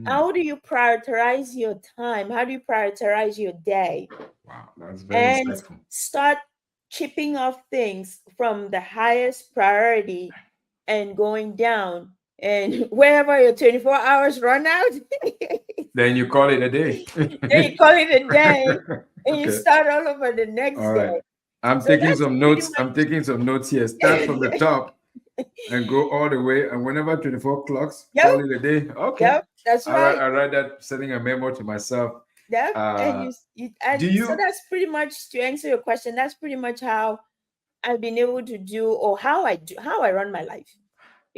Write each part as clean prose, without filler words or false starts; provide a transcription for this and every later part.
How do you prioritize your time? How do you prioritize your day? Wow, that's very And insightful. start chipping off things from the highest priority and going down. And wherever your 24 hours run out, Then you call it a day. then you call it a day and you Okay. start all over the All next right. day. I'm So taking that's some pretty notes. I'm taking some notes here. Start from the much. top and go all the way. And whenever 24 clocks, Yep, call it a day. Okay. yep, that's All right. right. I write that, setting a memo to myself. Yep, and Uh, you do and so you that's pretty much to answer your question. That's pretty much how I've been able to do, or how I run my life.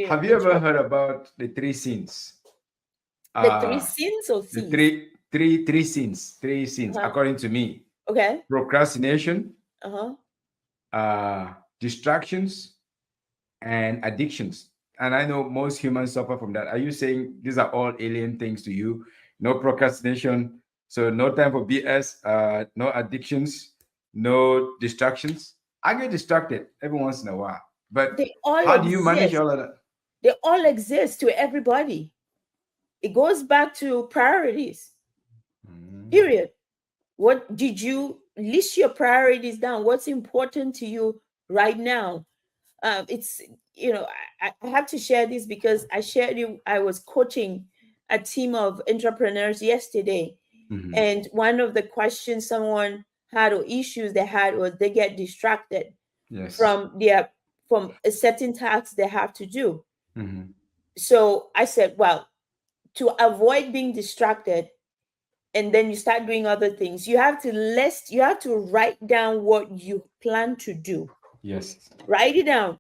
have you In ever short, heard about the three scenes? the three Uh, sins or the sins. three scenes, Uh-huh. according to me: Okay. procrastination, Uh-huh. distractions, and addictions. And I know most humans suffer from that. Are you saying these are all alien things to you? No procrastination, so no time for BS, no addictions, no distractions. I get distracted every once in a while, but They all how do you manage exist. all of that? They all exist to everybody. It goes back to priorities. Mm. Period. What did you list your priorities down? What's important to you right now? It's I have to share this because I was coaching a team of entrepreneurs yesterday, Mhm. and one of the questions someone had or issues they had was they get distracted Yes. from their from a certain task they have to do. Mhm. So I said, well, to avoid being distracted and then you start doing other things, you have to write down what you plan to do. Yes. Write it down.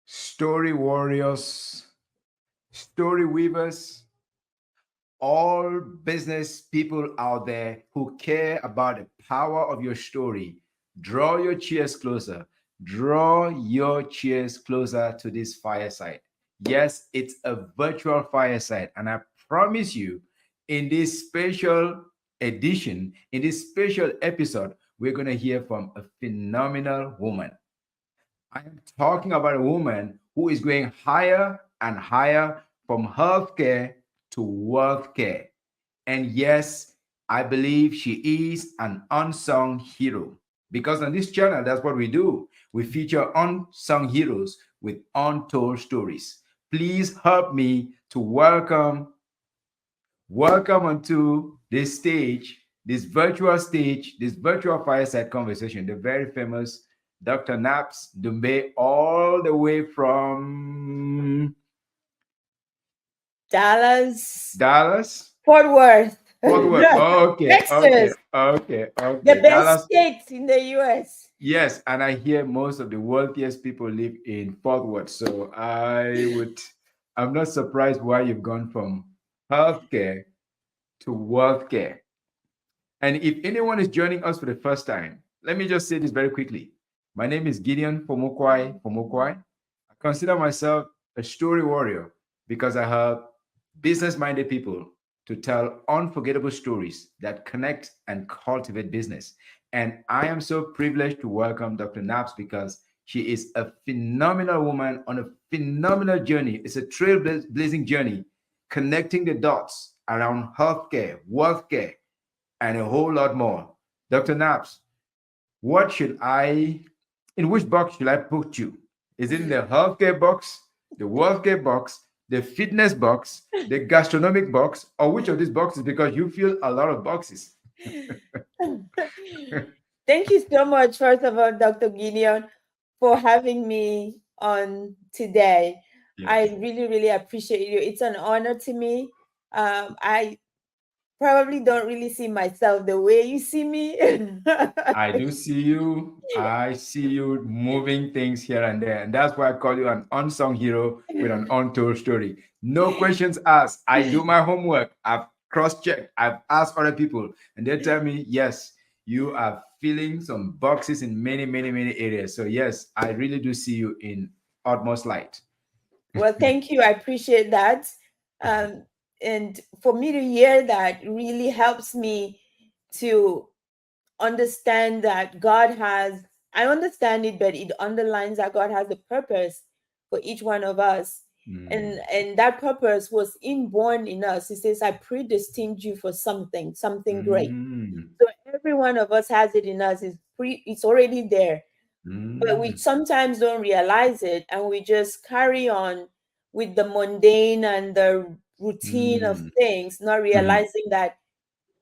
Story warriors, story weavers, all business people out there who care about the power of your story, draw your chairs closer. Draw your chairs closer to this fireside. Yes, it's a virtual fireside, and I promise you, in this special edition, in this special episode, we're going to hear from a phenomenal woman. I am talking about a woman who is going higher and higher from healthcare to wealth care. And yes, I believe she is an unsung hero. Because on this channel, that's what we do. We feature unsung heroes with untold stories. Please help me to welcome onto this stage, this virtual fireside conversation, the very famous Dr. Naps Dumbe, all the way from Dallas, Dallas, Fort Worth, Fort Worth. Okay, okay, Texas, okay, the okay. best Dallas, state in the US. yes, and I hear most of the wealthiest people live in Fort Worth. So I'm not surprised why you've gone from healthcare to wealth care. And if anyone is joining us for the first time, let me just say this very quickly. My name is Gideon Fomokwai. I consider myself a story warrior because I help business minded people to tell unforgettable stories that connect and cultivate business. And I am so privileged to welcome Dr. Naps because she is a phenomenal woman on a phenomenal journey. It's a trailblazing journey connecting the dots around healthcare, wealth care, and a whole lot more. Dr. Naps, what should I, in which box should I put you? Is it in the healthcare box, the wealthcare box, the fitness box, the gastronomic box, or which of these boxes? Because you fill a lot of boxes. Thank you so much, first of all, Dr. Gideon, for having me on today. Yes. I really, really appreciate you. It's an honor to me. I probably don't really see myself the way you see me. I do see you. I see you moving things here and there. And that's why I call you an unsung hero with an untold story. No questions asked. I do my homework. I've cross checked. I've asked other people, and they tell me, yes, You are filling some boxes in many, many, many areas. So yes, I really do see you in utmost light. Well, thank you. I appreciate that. Um, and for me to hear that really helps me to understand that God has, I understand it, but it underlines that God has a purpose for each one of us. Mm, And that purpose was inborn in us. He says, I predestined you for something, something great. mm, So every one of us has it in us. It's already there. But we mm, sometimes don't realize it, and we just carry on with the mundane and the routine of mm, things, not mm, realizing that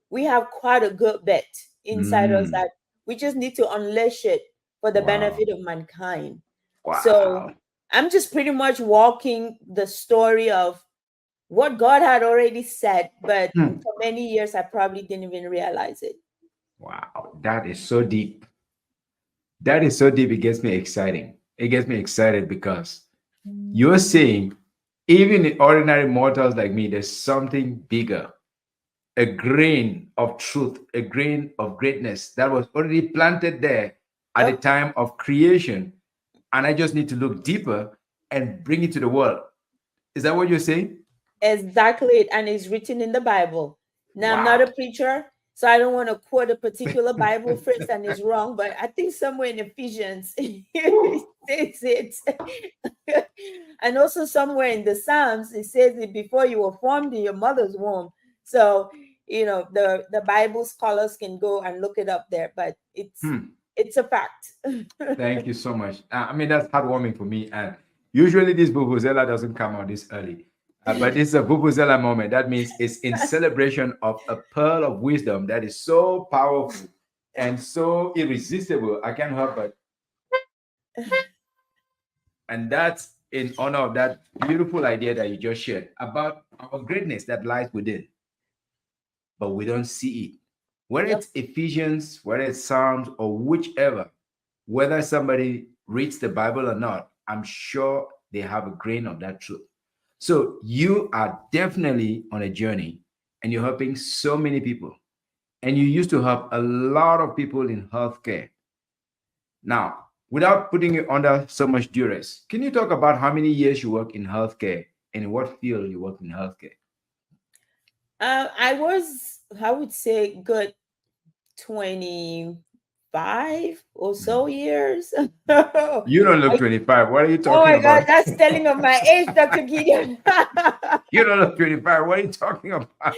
we have quite a good bit inside us mm. that we just need to unleash it for the Wow. benefit of mankind. So Wow. I'm just pretty much walking the story of what God had already said, but Hmm. for many years I probably didn't even realize it. Wow. That is so deep. That is so deep. It gets me exciting. It gets me excited because you're saying, even in ordinary mortals like me, there's something bigger, a grain of truth, a grain of greatness that was already planted there at the Yep. time of creation. And I just need to look deeper and bring it to the world. Is that what you're saying? Exactly it, and it's written in the Bible. Now, I'm not a Wow. preacher, so I don't want to quote a particular Bible phrase and it's wrong, but I think somewhere in Ephesians it Woo. says it. And also somewhere in the Psalms it says it before you were formed in your mother's womb. So, the Bible scholars can go and look it up there, but Hmm. it's a fact. Thank you so much. I mean, that's heartwarming for me. And usually this Vuvuzela doesn't come out this early. But it's a Vuvuzela moment. That means it's in celebration of a pearl of wisdom that is so powerful and so irresistible. I can't help but. And that's in honor of that beautiful idea that you just shared about our greatness that lies within, but we don't see it. Whether Yep. it's Ephesians, whether it's Psalms, or whichever, whether somebody reads the Bible or not, I'm sure they have a grain of that truth. So you are definitely on a journey and you're helping so many people. And you used to help a lot of people in healthcare. Now, without putting you under so much duress, can you talk about how many years you work in healthcare and in what field you work in healthcare? I was, I would say, good 25 or so years. You don't look 25. What are you Oh talking my God, about? that's telling of my age, Dr. Gideon. You don't look 25. What are you talking about?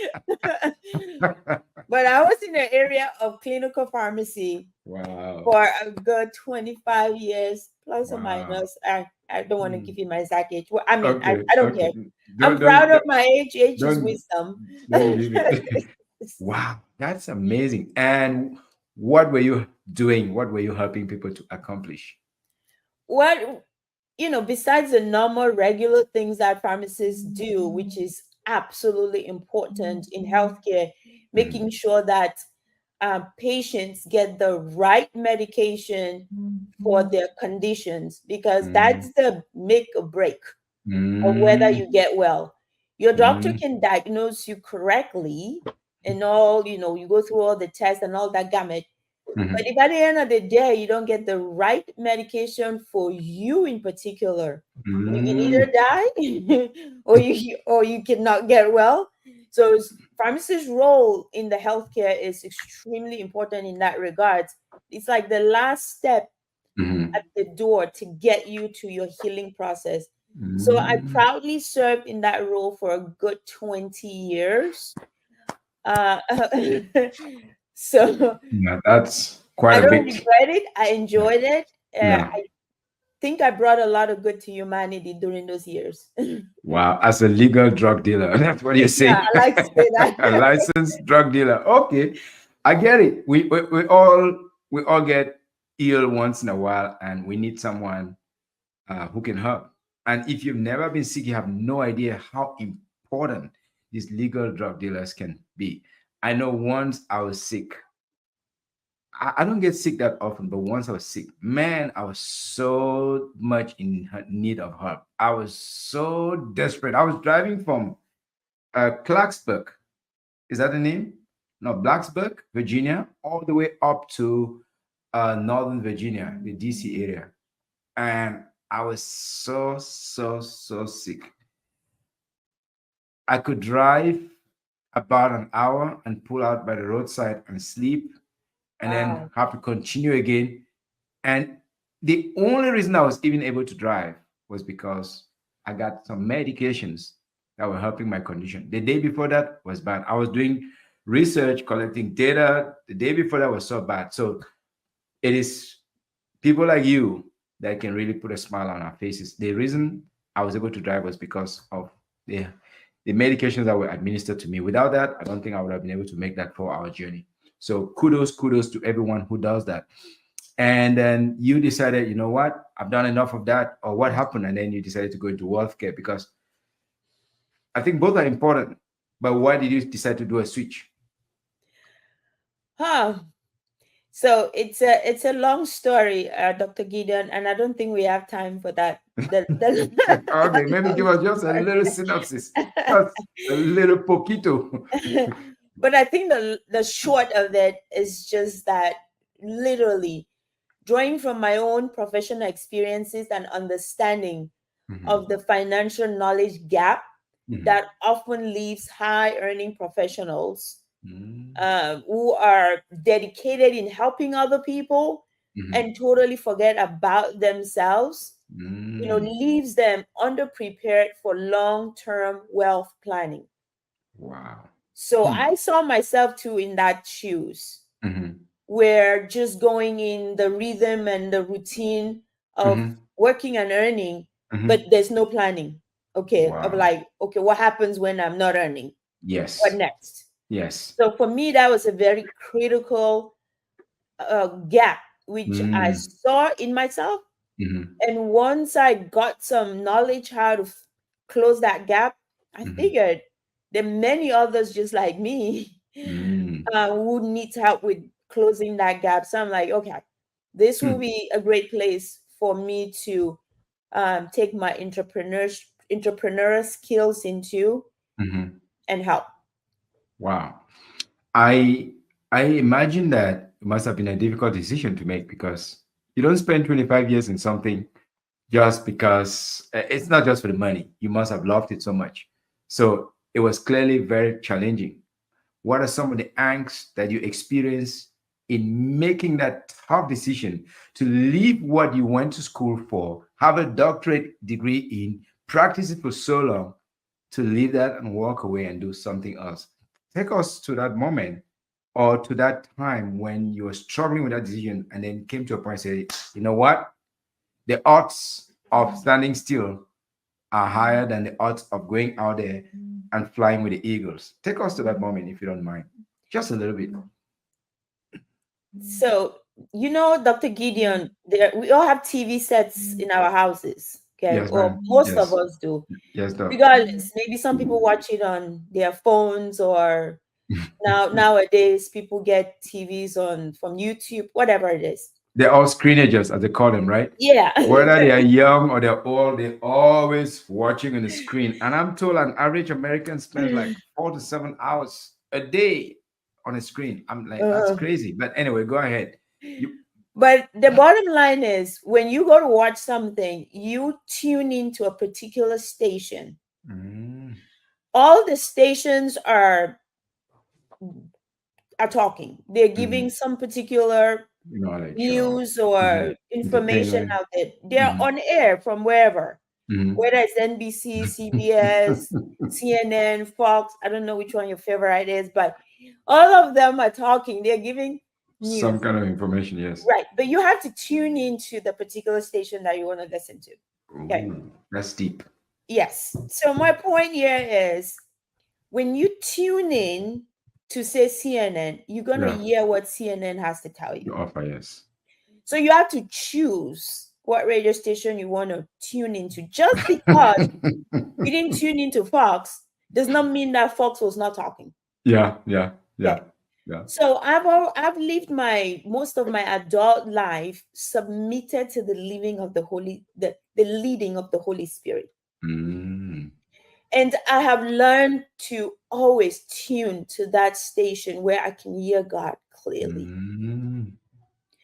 But I was in the area of clinical pharmacy Wow. for a good 25 years, plus or Wow. minus. I don't want to Hmm. give you my exact age. Well, I mean, Okay. I don't Okay. care. I'm Don't proud don't of don't my age. Age is don't, wisdom. don't leave it. Wow, that's amazing. And what were you doing? What were you helping people to accomplish? What, besides the normal regular things that pharmacists do, which is absolutely important in healthcare, Mhm. making sure that patients get the right medication for their conditions, because Mhm. that's the make or break of whether Mhm. you get well. Your doctor Mhm. can diagnose you correctly and all, you go through all the tests and all that gamut, but Mhm. if at the end of the day you don't get the right medication for you in particular, you can Mhm. either die or you cannot get well. So pharmacist's role in the healthcare is extremely important in that regard. It's like the last step Mhm. at the door to get you to your healing process. So I Mhm. proudly served in that role for a good 20 years. Uh, so Yeah, that's quite I a don't bit. regret it. I Yeah. enjoyed it. Yeah. I think I brought a lot of good to humanity during those years. Yeah, Wow. As a legal drug dealer, that's what you're saying. I like to say A that. licensed drug dealer. Okay. I get it. We all get ill once in a while and we need someone who can help. And if you've never been sick, you have no idea how important these legal drug dealers can be. I know once I was sick. I don't get sick that often, but once I was sick, man, I was so much in need of help. I was so desperate. I was driving from Clarksburg. Is that the name? no, Blacksburg, Virginia, all the way up to Northern Virginia, the DC area. And I was so sick. I could drive about an hour and pull out by the roadside and sleep, and then Wow. have to continue again. And the only reason I was even able to drive was because I got some medications that were helping my condition. The day before that was bad. I was doing research, collecting data. The day before that was so bad. So it is people like you that can really put a smile on our faces. The reason I was able to drive was because of the the medications that were administered to me. Without that, I don't think I would have been able to make that 4 hour journey. So kudos to everyone who does that. And then you decided, you know what, I've done enough of that, or what happened? And then you decided to go into healthcare because I think both are important. But why did you decide to do a switch? Huh. So it's a long story, Dr. Gideon, and I don't think we have time for that. The Okay, maybe give long us just a little synopsis, just a little poquito. story. But I think the short of it is just that, literally, drawing from my own professional experiences and understanding of Mhm, the financial knowledge gap mhm, that often leaves high earning professionals mhm, who are dedicated in helping other people mhm, and totally forget about themselves, mhm. leaves them underprepared for long-term wealth planning. Wow. So Hmm. I saw myself too in that shoes, Mhm, where just going in the rhythm and the routine of mhm, working and earning, but mhm. there's no planning. Okay, of Wow. like, okay, what happens when I'm not earning? What Yes. next? Yes. So for me, that was a very critical gap which I Mm, saw in myself. mhm, And once I got some knowledge how to close that gap, I mhm, figured there are many others just like me mm, who need help with closing that gap. So I'm like, okay, this will hmm, be a great place for me to take my entrepreneur skills into mhm. and help. Wow. I I imagine that it must have been a difficult decision to make because you don't spend 25 years in something just because it's not just for the money. You must have loved it so much. So it was clearly very challenging. What are some of the angst that you experienced in making that tough decision to leave what you went to school for, have a doctorate degree in, practice it for so long, to leave that and walk away and do something else? Take us to that moment or to that time when you were struggling with that decision and then came to a point and say, you know what? The odds of standing still are higher than the odds of going out there and flying with the eagles. Take us to that moment if you don't mind. Just a little bit. So, Dr. Gideon, we all have TV sets in our houses, okay? Yes, Or ma'am. most of Yes. us do. Yes, doc. Regardless, maybe some people watch it on their phones, or nowadays people get TVs on from YouTube, whatever it is. They're all screenagers, as they call them, right? Yeah. Whether they are young or they're old, they're always watching on the screen. And I'm told an average American spends like 4 to 7 hours a day on a screen. I'm like, that's Uh, crazy. But anyway, go ahead. You. but the bottom line is, when you go to watch something, you tune into a particular station. Mm, All the stations are talking. They're giving mhm. some particular Knowledge or news or mhm. information Entertainment. out there. They're Mhm. on air from wherever, Mhm. whether it's NBC, CBS, CNN, Fox. I don't know which one your favorite is, but all of them are talking. They're giving Some news, kind of information, yes. right? But you have to tune into the particular station that you want to listen to. Okay. Ooh, that's deep. Yes. So my point here is, when you tune in to say CNN, you're gonna Yeah, hear what CNN has to tell you. you offer, yes. So you have to choose what radio station you want to tune into. Just because you didn't tune into Fox does not mean that Fox was not talking. Yeah, yeah, yeah, Okay. yeah. So I've lived my most of my adult life submitted to the living of the leading of the Holy Spirit. Mm, And I have learned to always tune to that station where I can hear God clearly, Mm.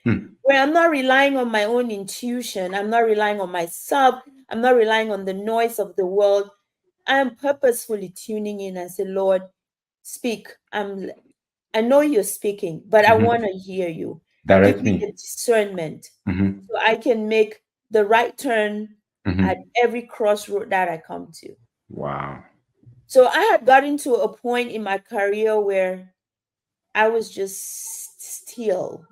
Hmm. where I'm not relying on my own intuition. I'm not relying on myself. I'm not relying on the noise of the world. I'm purposefully tuning in and say, Lord, speak. I know you're speaking, but I Mhm. want to hear you. Give Direct me me. the discernment Hmm. so I can make the right turn at Hmm. every crossroad that I come to. Wow. So I had gotten to a point in my career where I was just still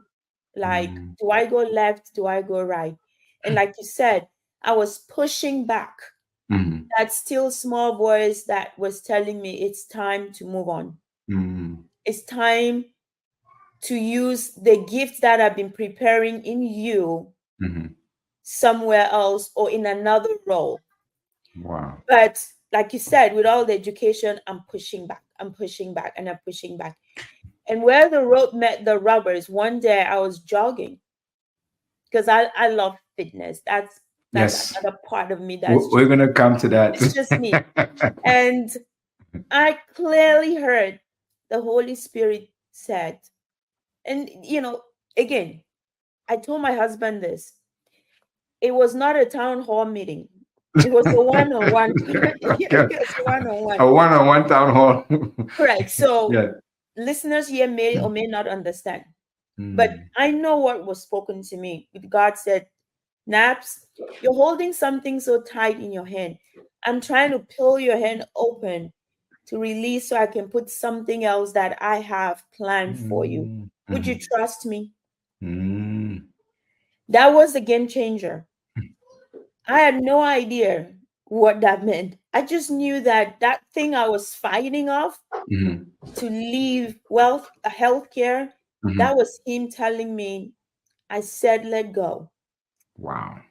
like, Mm. do I go left? Do I go right? And like you said, I was pushing back Hmm. that still small voice that was telling me it's time to move on. Mm. It's time to use the gifts that I've been preparing in you Hmm. somewhere else or in another role. Wow. But like you said, with all the education, I'm pushing back. I'm pushing back and I'm pushing back. And where the road met the rubbers, one day I was jogging because I love fitness. That's Yes. another part of me that's We're just gonna come to that. it's just me. And I clearly heard the Holy Spirit said, and again, I told my husband this. It was not a town hall meeting. It was a one-on-one. Okay. It was a one-on-one. A one-on-one town hall. Correct. So Yeah. listeners here may or may not understand. But Mm. I know what was spoken to me. God said, Naps, you're holding something so tight in your hand. I'm trying to peel your hand open to release so I can put something else that I have planned for you. Mm. Would you Mhm. trust me? Mm. That was a game changer. I had no idea what that meant. I just knew that that thing I was fighting off Mhm. to leave healthcare, that Mhm. was him telling me, I said, let go. Wow.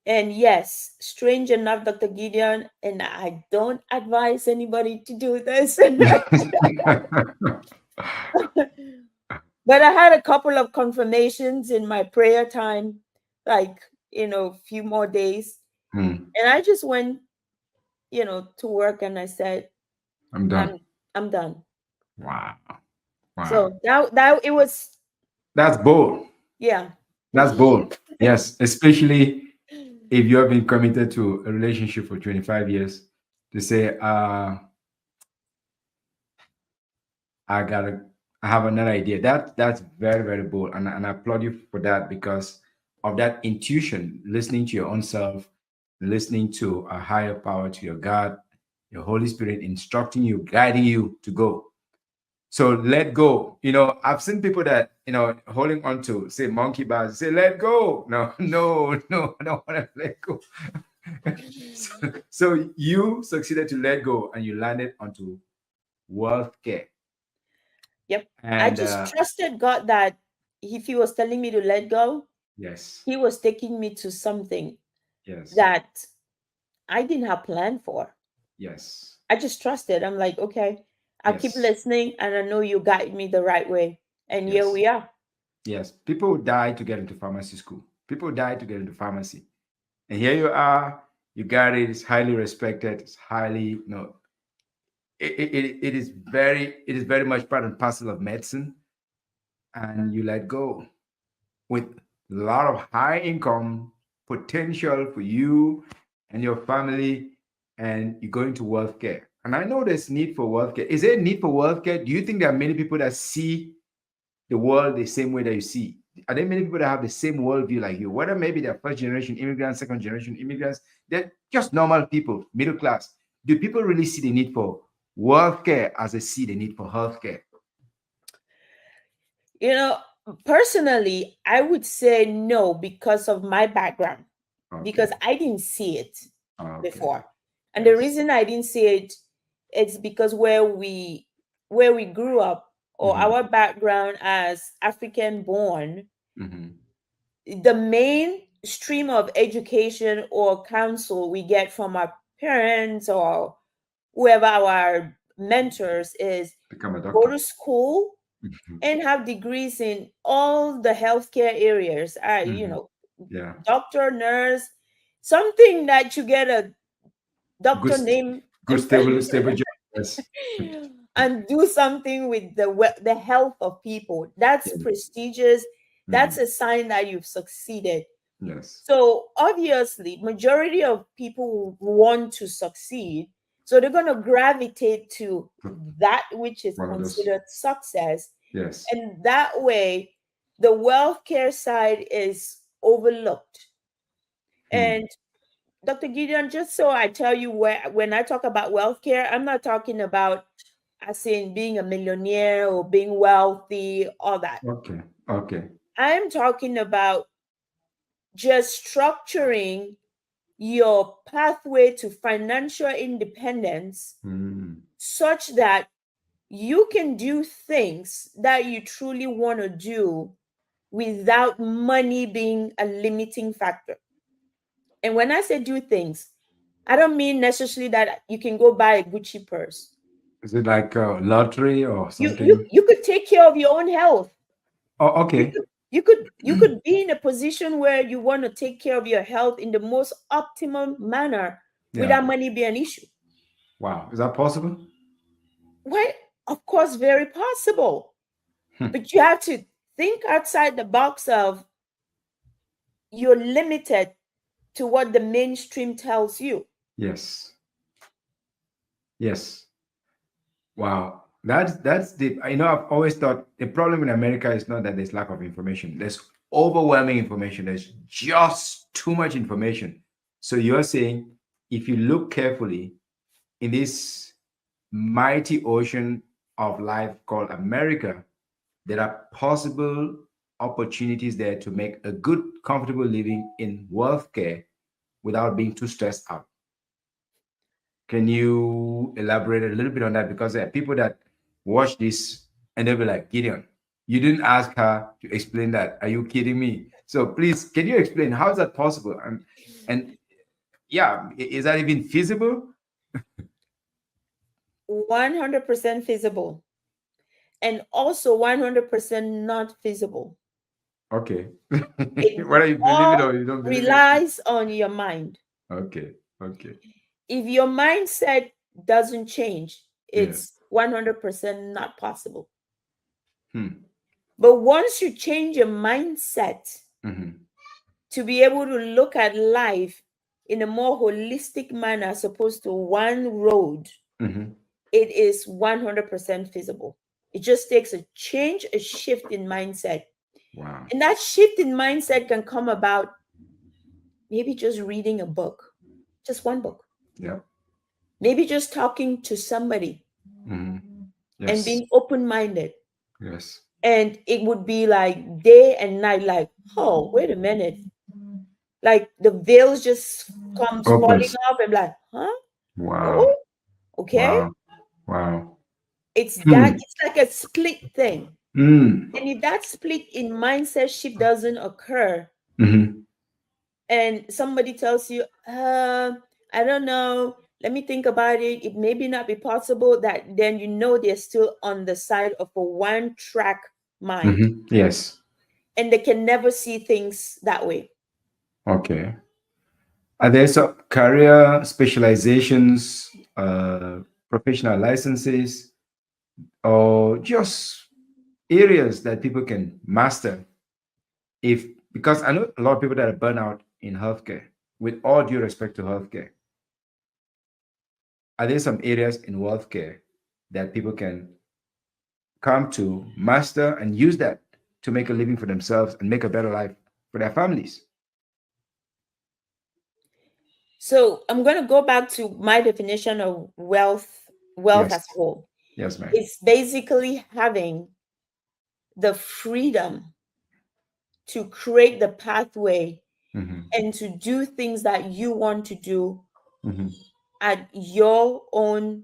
And yes, strange enough, Dr. Gideon, and I don't advise anybody to do this. But I had a couple of confirmations in my prayer time, like, a few more days. Mm. And I just went, to work and I said, I'm done. I'm I'm done. Wow. Wow. So that it was, That's bold. yeah. That's bold. Yes, especially if you have been committed to a relationship for 25 years, to say, I gotta, I have another idea. That's very, very bold, and I applaud you for that because of that intuition, listening to your own self, listening to a higher power, to your God, your Holy Spirit instructing you, guiding you to go. So let go. I've seen people that holding on to say monkey bars, say let go. No, no, no, I don't want to let go. So you succeeded to let go, and you landed onto wealth care. Yep. I And just trusted God that if He was telling me to let go, yes, He was taking me to something yes, that I didn't have planned for. yes, I just trusted. I'm like, okay, I'll keep yes, listening and I know you guide me the right way. And here yes, we are. yes. People die to get into pharmacy school. People die to get into pharmacy. And here you are, you got it, it's highly respected, it's highly, it is very much part and parcel of medicine. And you let go with a lot of high income potential for you and your family, and you go into wealth care. And I know there's need for wealth care. Is there a need for wealth care? Do you think there are many people that see the world the same way that you see? Are there many people that have the same worldview like you? Whether maybe they're first generation immigrants, second generation immigrants, they're just normal people, middle class. Do people really see the need for wealth care as they see the need for health care? You know, Personally, I would say no because of my background, because Okay. I didn't see it Okay. before. And the Yes. reason I didn't see it, it's because where we grew up, or Mm-hmm. our background as African born, Mm-hmm. the main stream of education or counsel we get from our parents or whoever our mentors is Become a go doctor. to school Mm-hmm. and have degrees in all the healthcare areas. Mm-hmm. Yeah. Doctor, nurse, something that you get a Good, doctor name good stable job. Yes. and do something with the health of people. That's Yeah. prestigious. That's Mhm. a sign that you've succeeded. Yes. So obviously, majority of people want to succeed. So they're going to gravitate to that which is One of those. considered success. Yes. And that way, the wealth care side is overlooked. Hmm. And Dr. Gideon, just so I tell you, where when I talk about wealth care, I'm not talking about as in being a millionaire or being wealthy, all that. Okay. Okay. I am talking about just structuring your pathway to financial independence Mm. such that you can do things that you truly want to do without money being a limiting factor. And when I say do things, I don't mean necessarily that you can go buy a Gucci purse. Is it like a lottery or You you something? you could take care of your own health. Oh, You okay. could you could be in a position where you want to take care of your health in the most optimum manner Yeah. without money being an issue. Wow. Is that possible? Well, of course, very possible. Hmm. But you have to think outside the box of you're limited to what the mainstream tells you. Yes. Yes. Wow. That's deep. You know, I've always thought the problem in America is not that there's lack of information. There's overwhelming information. There's just too much information. So you're saying if you look carefully in this mighty ocean of life called America, there are possible opportunities there to make a good, comfortable living in wealth care without being too stressed out. Can you elaborate a little bit on that? Because there are people that watch this and they'll be like, Gideon, you didn't ask her to explain that. Are you kidding me? So please, can you explain how is that possible? And yeah, is that even feasible? 100% feasible and also 100% not feasible. Okay. It Whether you believe it all or you don't believe it. relies on your mind. Okay. Okay. If your mindset doesn't change, Yeah. it's 100% not possible. Hmm. But once you change your mindset Mm-hmm. to be able to look at life in a more holistic manner as opposed to one road, Mm-hmm. it is 100% feasible. It just takes a change, a shift in mindset. Wow. And that shift in mindset can come about maybe just reading a book, just one book, Yeah. maybe just talking to somebody Mm-hmm. and Yes. being open minded. Yes. And it would be like day and night, like, oh, wait a minute. Like the veils just comes falling Opens. off and like, huh? Wow. Oh, okay. Wow. Wow. It's that, Hmm. it's like a split thing. Hmm. And if that split in mindset shift doesn't occur, Mm-hmm. and somebody tells you, I don't know, let me think about it, may be not be possible, that then you know they're still on the side of a one track mind Mm-hmm. Yes. and they can never see things that way. Okay. Are there some career specializations, professional licenses, or just areas that people can master? If because I know a lot of people that are burnt out in healthcare. With all due respect to healthcare, are there some areas in healthcare that people can come to master and use that to make a living for themselves and make a better life for their families? So I'm going to go back to my definition of wealth as Yes. a whole. Yes, ma'am. It's basically having the freedom to create the pathway Mm-hmm. and to do things that you want to do Mm-hmm. at your own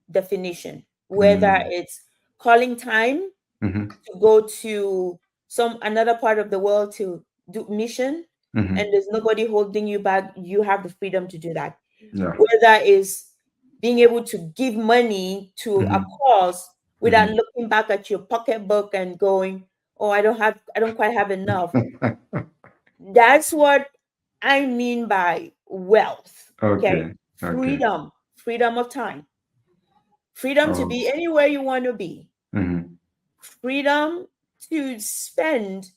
definition, whether Mm-hmm. it's calling time Mm-hmm. to go to some another part of the world to do mission Mm-hmm. and there's nobody holding you back, you have the freedom to do that. Yeah. Whether it's being able to give money to a Mm-hmm. cause without Mm-hmm. looking back at your pocketbook and going, oh, I don't quite have enough. That's what I mean by wealth. Okay. Okay. Okay. Freedom. freedom of time, freedom to Oh. be anywhere you want to be, Mm-hmm. freedom to spend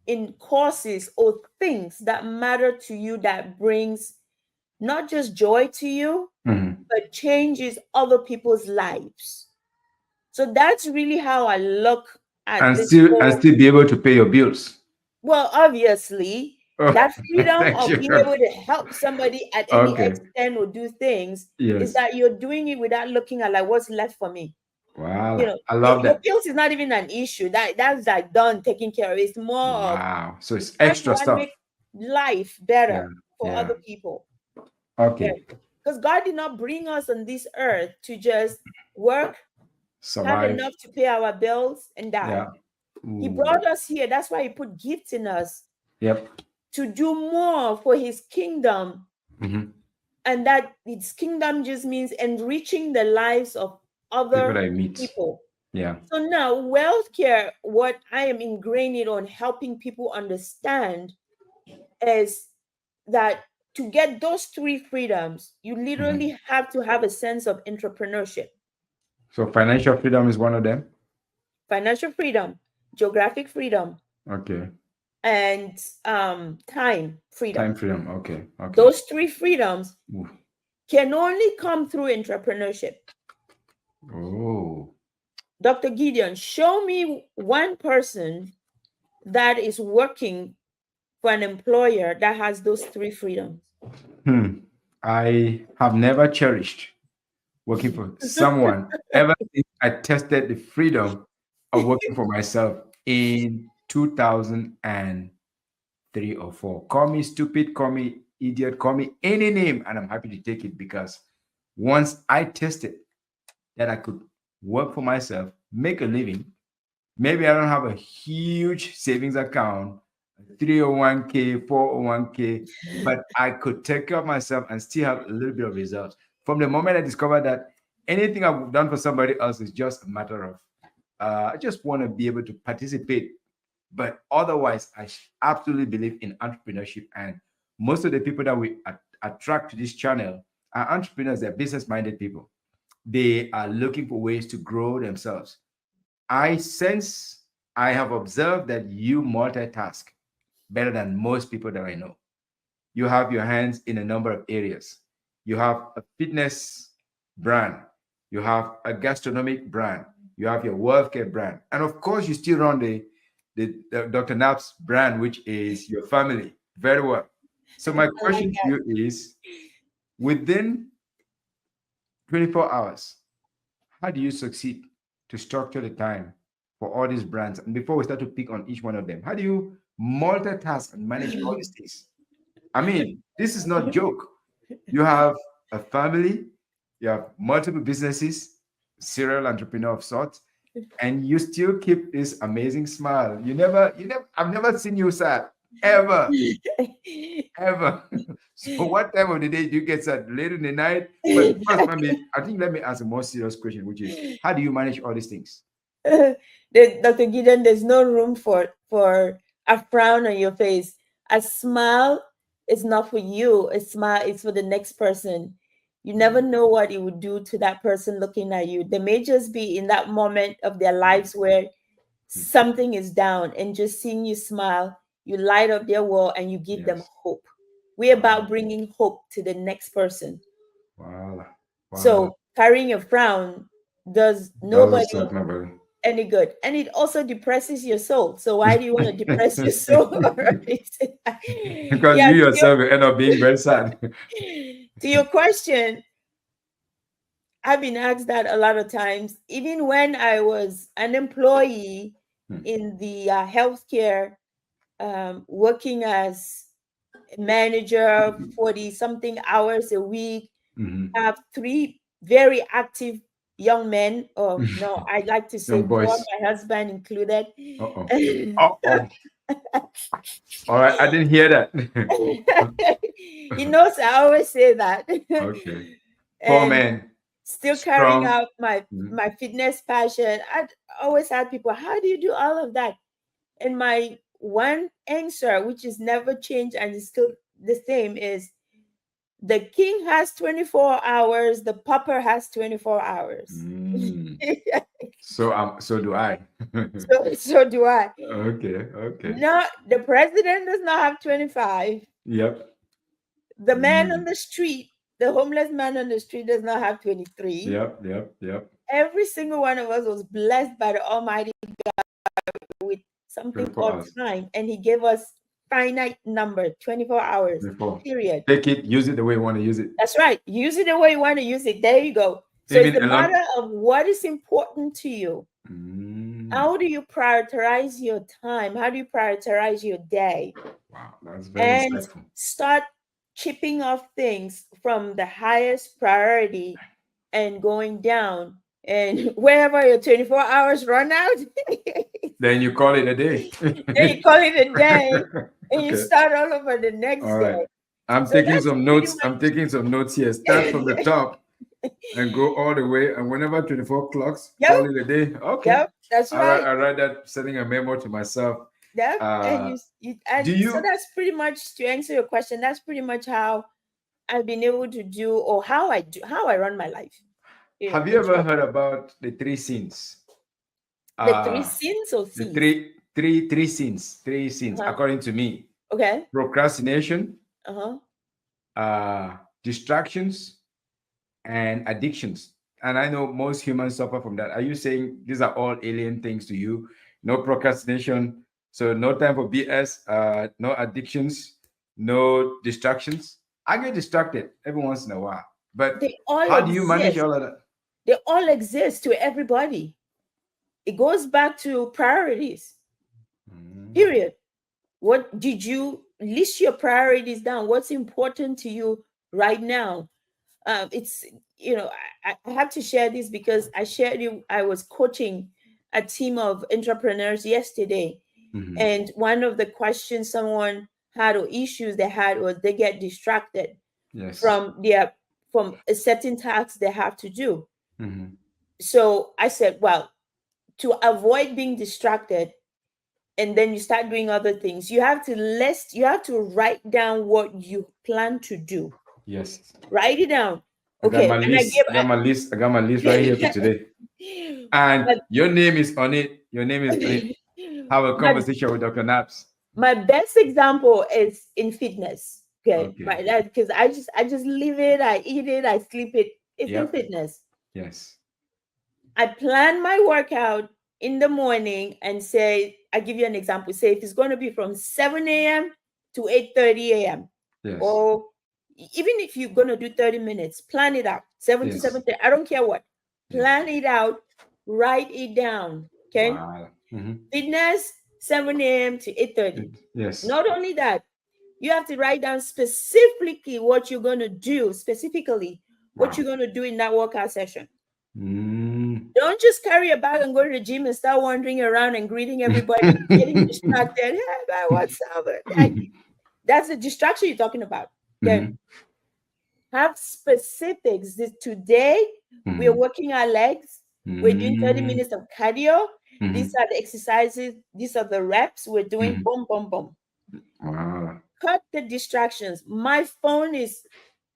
in courses or things that matter to you, that brings not just joy to you, Mm-hmm. but changes other people's lives. So that's really how I look at this And whole. still be able to pay your bills. Well, obviously, Oh, that freedom thank of you. being able to help somebody at any Okay. extent or do things is Yes. that you're doing it without looking at like what's left for me. You Wow. know, I love your that. bills is not even an issue. That's like done, taken care of. It's more of Wow. So it's how do extra I stuff. make life Yeah. better for Yeah. other people? Yeah. Okay. Because God did not bring us on this earth to just work, have Survive. enough to pay our bills, and die. Yeah. He Ooh. brought us here. That's why He put gifts in us Yep. to do more for His kingdom. Mm-hmm. And that His kingdom just means enriching the lives of People other that I meet. people. Yeah. So now, wealth care, what I am ingrained it on helping people understand is that to get those three freedoms, you Mm-hmm. literally have to have a sense of entrepreneurship, So financial freedom is one of them. financial freedom, geographic freedom, Okay. and time Time freedom. freedom. Okay. Okay. Those three freedoms Ooh. can only come through entrepreneurship. Oh. Dr. Gideon, show me one person that is working for an employer that has those three freedoms. Hmm. I have never cherished working for someone ever since I tested the freedom of working for myself in 2003 or 4. Call me stupid, call me idiot, call me any name, and I'm happy to take it because once I tested that I could work for myself, make a living. Maybe I don't have a huge savings account, 301k, 401k, but I could take care of myself and still have a little bit of results. From the moment I discovered that anything I've done for somebody else is just a matter of, I just want to be able to participate. But otherwise, absolutely believe in entrepreneurship. And most of the people that we attract to this channel are entrepreneurs, they're business minded people. They are looking for ways to grow themselves. I sense, I have observed that you multitask better than most people that I know. You have your hands in a number of areas. You have a fitness brand, you have a gastronomic brand, you have your wealth care brand, and of course, you still run the Dr. Knapp's brand, which is your family. Very well. So, my I like question to you is within 24 hours, how do you succeed to structure the time for all these brands? And before we start to pick on each one of them, how do you multitask and manage all these things? I mean, this is not joke. You have a family, you have multiple businesses, serial entrepreneur of sorts, and you still keep this amazing smile. I've never seen you sad ever, that. ever. So, what time of the day do you get sad? Late in the night? But first, let me ask a more serious question, which is, how do you manage all these things? Dr. Gideon, there's no room for a frown on your face. A smile is not for you. A smile is for the next person. You never know what it would do to that person looking at you. They may just be in that moment of their lives where something is down, and just seeing you smile, you light up their world and you give them Yes. hope. We're Wow. about bringing hope to the next person. Wow. Wow. So carrying a frown does Doesn't nobody start nobody. any good, and it also depresses your soul. So why do you want to depress your soul? Right? Because Yeah, you yourself will end up being very sad. to your question, I've been asked that a lot of times, even when I was an employee in the healthcare, working as a manager, 40 something hours a week. I Mhm. have three very active young men. Oh no, I like to say Young four, boys. my husband included. Uh-oh. Uh-oh. All right, I didn't hear that. He knows I always say that. Okay. Poor And man. still carrying Strong. out my Mhm. my fitness passion. I always had people, how do you do all of that? And my one answer, which is never changed and is still the same, is The king has 24 hours, the pauper has 24 hours. Mm. So do I. So do I. Okay, okay. No, the president does not have 25. Yep. The man on Mm. the street, the homeless man on the street, does not have 23. Yep, yep, yep. Every single one of us was blessed by the Almighty with something 24 called hours. time, and He gave us finite number, 24 hours, 24. period. Take it, use it the way you want to use it. That's right. Use it the way you want to use it. There you go. So it's Even a alone. matter of what is important to you. Mm. How do you prioritize your time? How do you prioritize your day? Wow, that's very And insightful. start chipping off things from the highest priority and going down. And wherever your 24 hours run out, Then you call it a day. then you call it a day and you Okay. start all over the next All right. day. I'm So taking that's some pretty notes. I'm taking some notes here. Start from the much. top and go all the way. And whenever 24 clocks, Yep, call it a day. Okay. yep, that's right. I write that, setting a memo to myself. Yep, and Uh, and do so you that's pretty much, to answer your question. That's pretty much how I've been able to do, or how I run my life. have you In ever short, heard about the three sins? the three Uh, sins or the C's. three sins, Uh-huh. according to me: Okay. procrastination, Uh-huh. distractions, and addictions. And I know most humans suffer from that. Are you saying these are all alien things to you? No procrastination, so no time for BS, no addictions, no distractions. I get distracted every once in a while, but They all how do you manage exist. all of that? They all exist to everybody. It goes back to priorities. Mm. Period. What did you list your priorities down? What's important to you right now? It's I have to share this because I shared you. I was coaching a team of entrepreneurs yesterday, Mhm. and one of the questions someone had or issues they had was they get distracted Yes. from a certain task they have to do. Mhm. So I said, well, to avoid being distracted, and then you start doing other things, you have to write down what you plan to do. Yes. Write it down. I got Okay. my And I list. I got my list. I got my list right here for give today. And but your name is on it. Your name is on it. Have a my conversation with Dr. Naps. my best example is in fitness. Okay, Okay. my that because I just live it, I eat it, I sleep it. It's in Yep. fitness. Yes. I plan my workout in the morning and say, I give you an example. Say if it's going to be from 7 a.m. to 8:30 a.m. Yes. or even if you're going to do 30 minutes, plan it out. 7 to Yes. 7:30. I don't care what. Yes. Plan it out, write it down. Okay. Wow. Mm-hmm. Fitness 7 a.m. to 8:30. Yes. Not only that, you have to write down specifically what you're going to do, specifically what Wow. you're going to do in that workout session. Mm. Don't just carry a bag and go to the gym and start wandering around and greeting everybody, getting distracted. Hey, man, what's up? That's the distraction you're talking about. Okay. Mhm. Have specifics. Today, we are Mhm. working our legs. We're doing 30 Mm. minutes of cardio. These Mhm. are the exercises. These are the reps. We're doing Mhm. boom, boom, boom. Wow. Cut the distractions. My phone is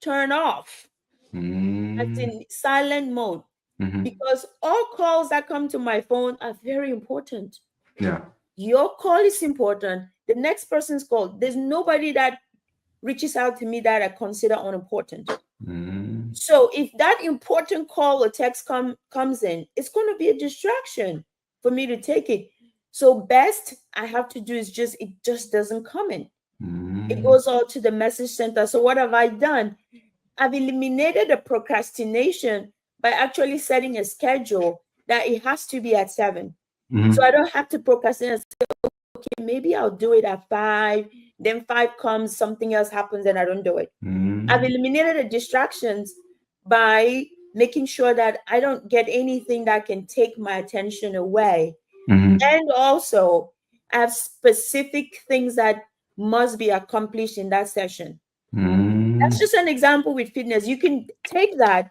turned off. It's Mm. in silent mode Mhm. because all calls that come to my phone are very important. Yeah. Your call is important. The next person's call. There's nobody that reaches out to me that I consider unimportant. Mm. So if that important call or text comes in, it's going to be a distraction for me to take it. So best I have to do is it just doesn't come in. It Mm. goes all to the message center. So what have I done? I've eliminated the procrastination by actually setting a schedule that it has to be at 7. So Mhm. I don't have to procrastinate and say, okay, maybe I'll do it at 5. Then 5 comes, something else happens, and I don't do it. I've Mm. eliminated the distractions by making sure that I don't get anything that can take my attention away. Mhm. And also, I have specific things that must be accomplished in that session. That's Mm. just an example with fitness. You can take that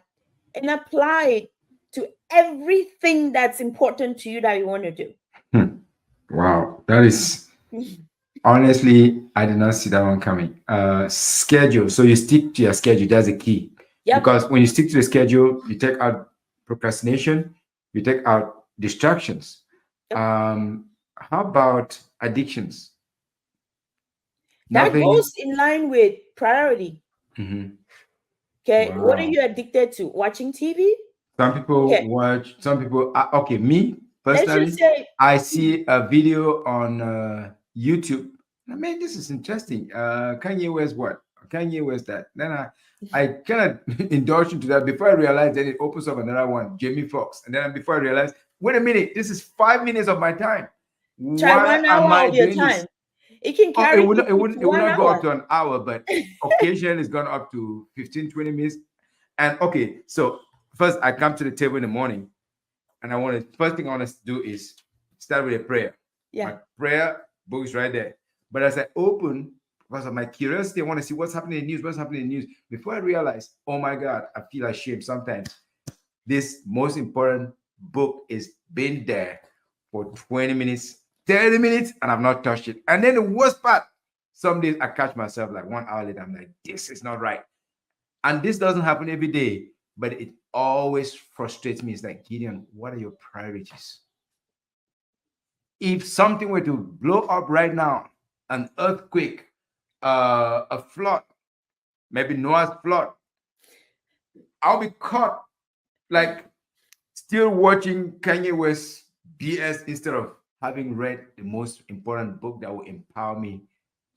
and apply it to everything that's important to you that you want to do. Hmm. Wow. That is Honestly, I did not see that one coming. Schedule. So you stick to your schedule. That's the key. Yep. Because when you stick to the schedule, you take out procrastination, you take out distractions. Yep. How about addictions? That Nothing. goes in line with priority. Mhm. Okay. What are Wow. you addicted to? Watching TV? Some people Okay. watch, some people, okay, me Let's just personally, say, I see a video on YouTube. I mean, this is interesting. Kanye West what? Kanye West that. Then I kind of indulge into that before I realize that it opens up another one, Jamie Foxx. And then before I realize, wait a minute, this is 5 minutes of my time. try Why one am hour I of your doing time. this? It can Oh, it carry would not, you to it would one not go up hour. to an hour, but occasionally it's gone up to 15, 20 minutes. And okay, so first I come to the table in the morning and first thing I want to do is start with a prayer. Yeah. My prayer book is right there. But as I open, because of my curiosity, I want to see what's happening in the news, what's happening in the news. Before I realize, oh my God, I feel ashamed sometimes. This most important book is been there for 20 minutes, 30 minutes, and I've not touched it. And then the worst part, some days I catch myself like 1 hour later, I'm like, this is not right. And this doesn't happen every day, but it always frustrates me. It's like, Gideon, what are your priorities? If something were to blow up right now, an earthquake, a flood, maybe Noah's flood, I'll be caught like still watching Kanye West BS instead of having read the most important book that will empower me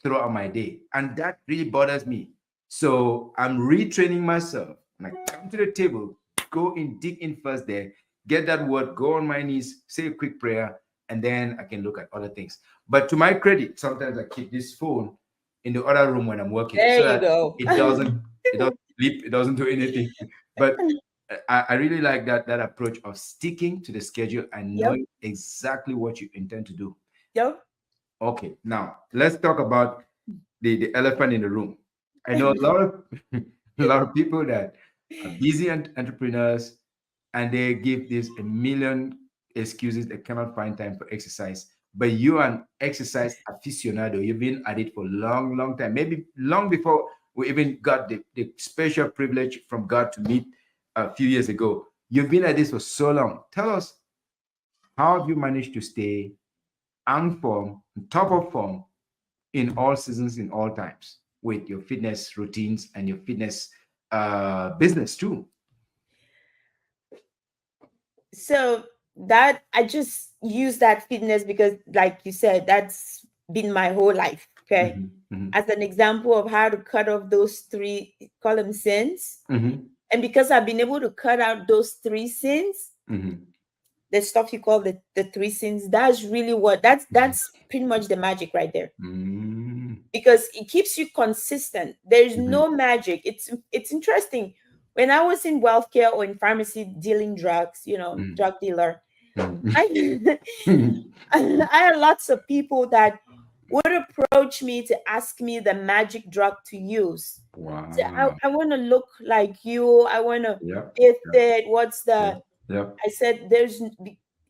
throughout my day. And that really bothers me. So I'm retraining myself. And I come to the table, go in, dig in first there, get that word, go on my knees, say a quick prayer, and then I can look at other things. But to my credit, sometimes I keep this phone in the other room when I'm working There so you that go. it doesn't sleep, it doesn't do anything. But I really like that approach of sticking to the schedule and Yep. knowing exactly what you intend to do. Yep. Okay, now let's talk about the elephant in the room. I know a lot of a lot of people that are busy entrepreneurs and they give this a million excuses they cannot find time for exercise. But you are an exercise aficionado. You've been at it for a long, long time. Maybe long before we even got the special privilege from God to meet a few years ago. You've been at this for so long. Tell us, how have you managed to stay on form, on top of form, in all seasons, in all times, with your fitness routines and your fitness business too? So that I just use that fitness because, like you said, that's been my whole life. Okay. Hmm. Hmm. As an example of how to cut off those three column sins. Hmm. And because I've been able to cut out those three sins, Hmm. the stuff you call the three sins, that's really what that's pretty much the magic right there. Hmm. Because it keeps you consistent. There's Hmm. no magic. It's interesting. When I was in healthcare or in pharmacy dealing drugs, drug dealer, I I had lots of people that would approach me to ask me the magic drug to use. So Wow. I want to look like you. I want to Yep. be Yep. fit. What's Yep. the Yep. I said there's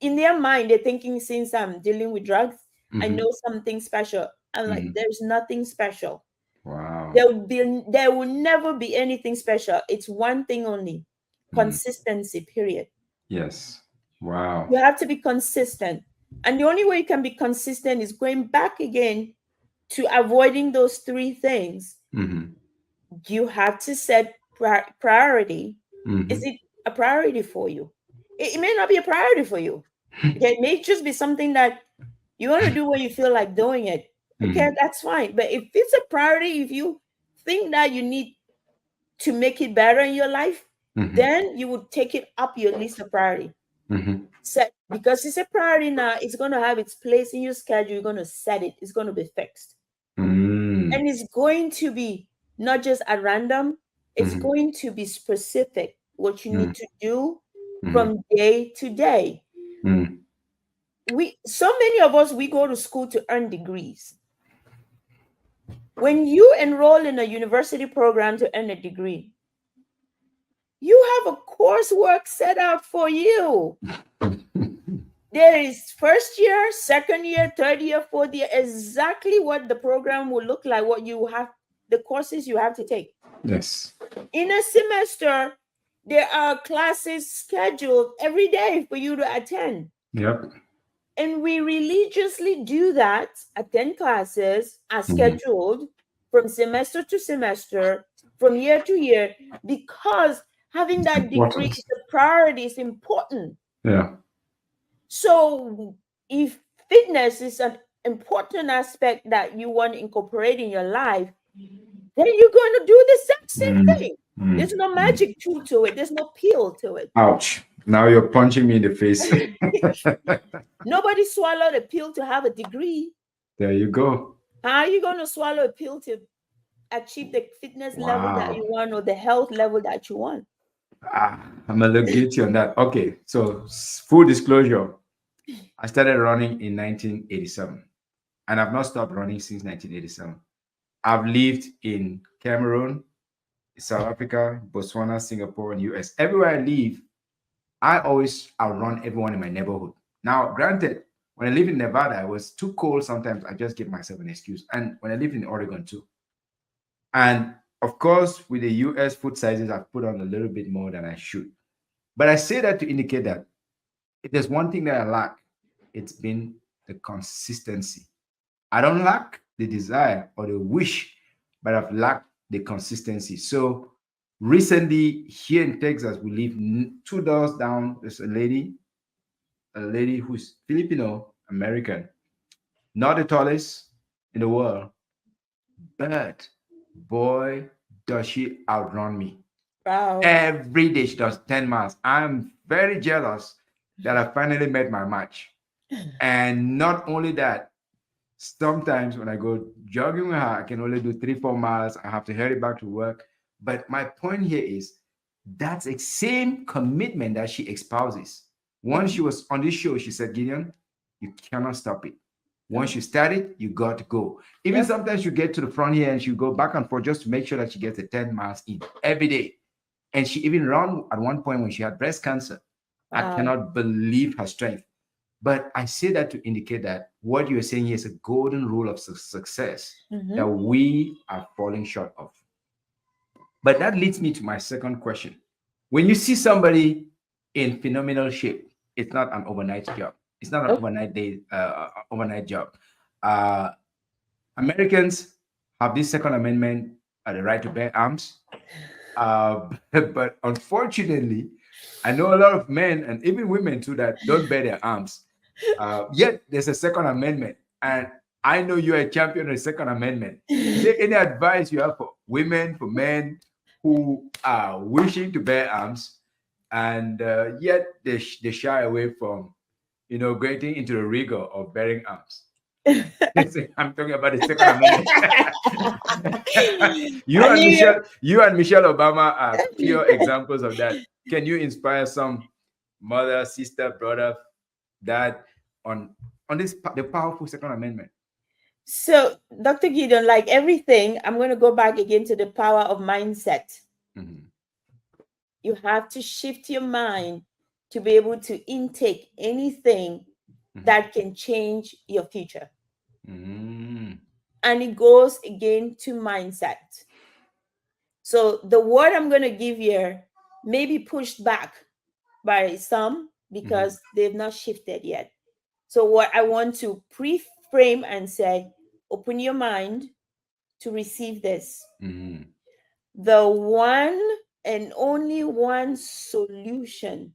in their mind they're thinking since I'm dealing with drugs, I Hmm. know something special. I'm like, Hmm. there's nothing special. Wow. There will never be anything special. It's one thing only. Mm. Consistency, period. Yes. Wow. You have to be consistent. And the only way you can be consistent is going back again to avoiding those three things. Hmm. You have to set priority. Is Hmm. it a priority for you? It may not be a priority for you. Okay, it may just be something that you want to do when you feel like doing it. Okay, Hmm. that's fine. But if it's a priority, if you think that you need to make it better in your life, Hmm. then you would take it up your list of priority. Hmm. Set because it's a priority now, it's going to have its place in your schedule. You're going to set it, it's going to be fixed. Hmm. And it's going to be not just at random, it's Hmm. going to be specific what you Hmm. need to do Hmm. from day to day. Hmm. We so many of us we go to school to earn degrees. When you enroll in a university program to earn a degree, you have a coursework set out for you. There is first year, second year, third year, fourth year, exactly what the program will look like, what you have, the courses you have to take. Yes. In a semester, there are classes scheduled every day for you to attend. Yep. And we religiously do that, attend classes as Mhm. scheduled from semester to semester, from year to year, because having It's that degree important. is a priority, is important. Yeah. So if fitness is an important aspect that you want to incorporate in your life, then you're going to do the exact same Mm. thing. Mm. There's no Mm. magic tool to it. There's no pill to it. Ouch. Now you're punching me in the face. Nobody swallowed a pill to have a degree. There you go. How are you going to swallow a pill to achieve the fitness level that you Wow. want or the health level that you want? I'm a little guilty on that. Okay. So, full disclosure, I started running in 1987 and I've not stopped running since 1987. I've lived in Cameroon, South Africa, Botswana, Singapore, and US. Everywhere I live, I always outrun everyone in my neighborhood. Now, granted, when I lived in Nevada, it was too cold. Sometimes I just give myself an excuse. And when I lived in Oregon too. And of course, with the US food sizes, I've put on a little bit more than I should. But I say that to indicate that if there's one thing that I lack, it's been the consistency. I don't lack the desire or the wish, but I've lacked the consistency. So recently here in Texas, we live two doors down. There's a lady who's Filipino American, not the tallest in the world, but boy, does she outrun me. Wow. Every day she does 10 miles. I'm very jealous that I finally met my match. And not only that, sometimes when I go jogging with her, I can only do 3, 4 miles. I have to hurry back to work. But my point here is that's the same commitment that she espouses. Once she Mhm. was on this show, she said, Gideon, you cannot stop it. Once you start it, you got to go. Even Yep. sometimes you get to the front here and she go back and forth just to make sure that she gets the 10 miles in every day. And she even ran at one point when she had breast cancer. I Wow. cannot believe her strength. But I say that to indicate that what you're saying here is a golden rule of success that Hmm. we are falling short of. But that leads me to my second question. When you see somebody in phenomenal shape, it's not an overnight job. It's not an Okay. overnight job. Uh, Americans have this Second Amendment, the right to bear arms. But unfortunately, I know a lot of men and even women too that don't bear their arms. Yet there's a Second Amendment, and I know you're a champion of the Second Amendment. Is there any advice you have for women, for men who are wishing to bear arms, and yet they shy away from, getting into the rigor of bearing arms? I'm talking about the Second Amendment. I knew You and Michelle Obama are pure you. examples of that. Can you inspire some mother, sister, brother, dad on the powerful Second Amendment? So, Dr. Gideon, like everything, I'm going to go back again to the power of mindset. Mhm, You have to shift your mind to be able to intake anything mhm, that can change your future. mhm, And it goes again to mindset. So, the word I'm going to give here may be pushed back by some mhm, because they've not shifted yet. So, what I want to pre frame and say, open your mind to receive this. mhm, The one and only one solution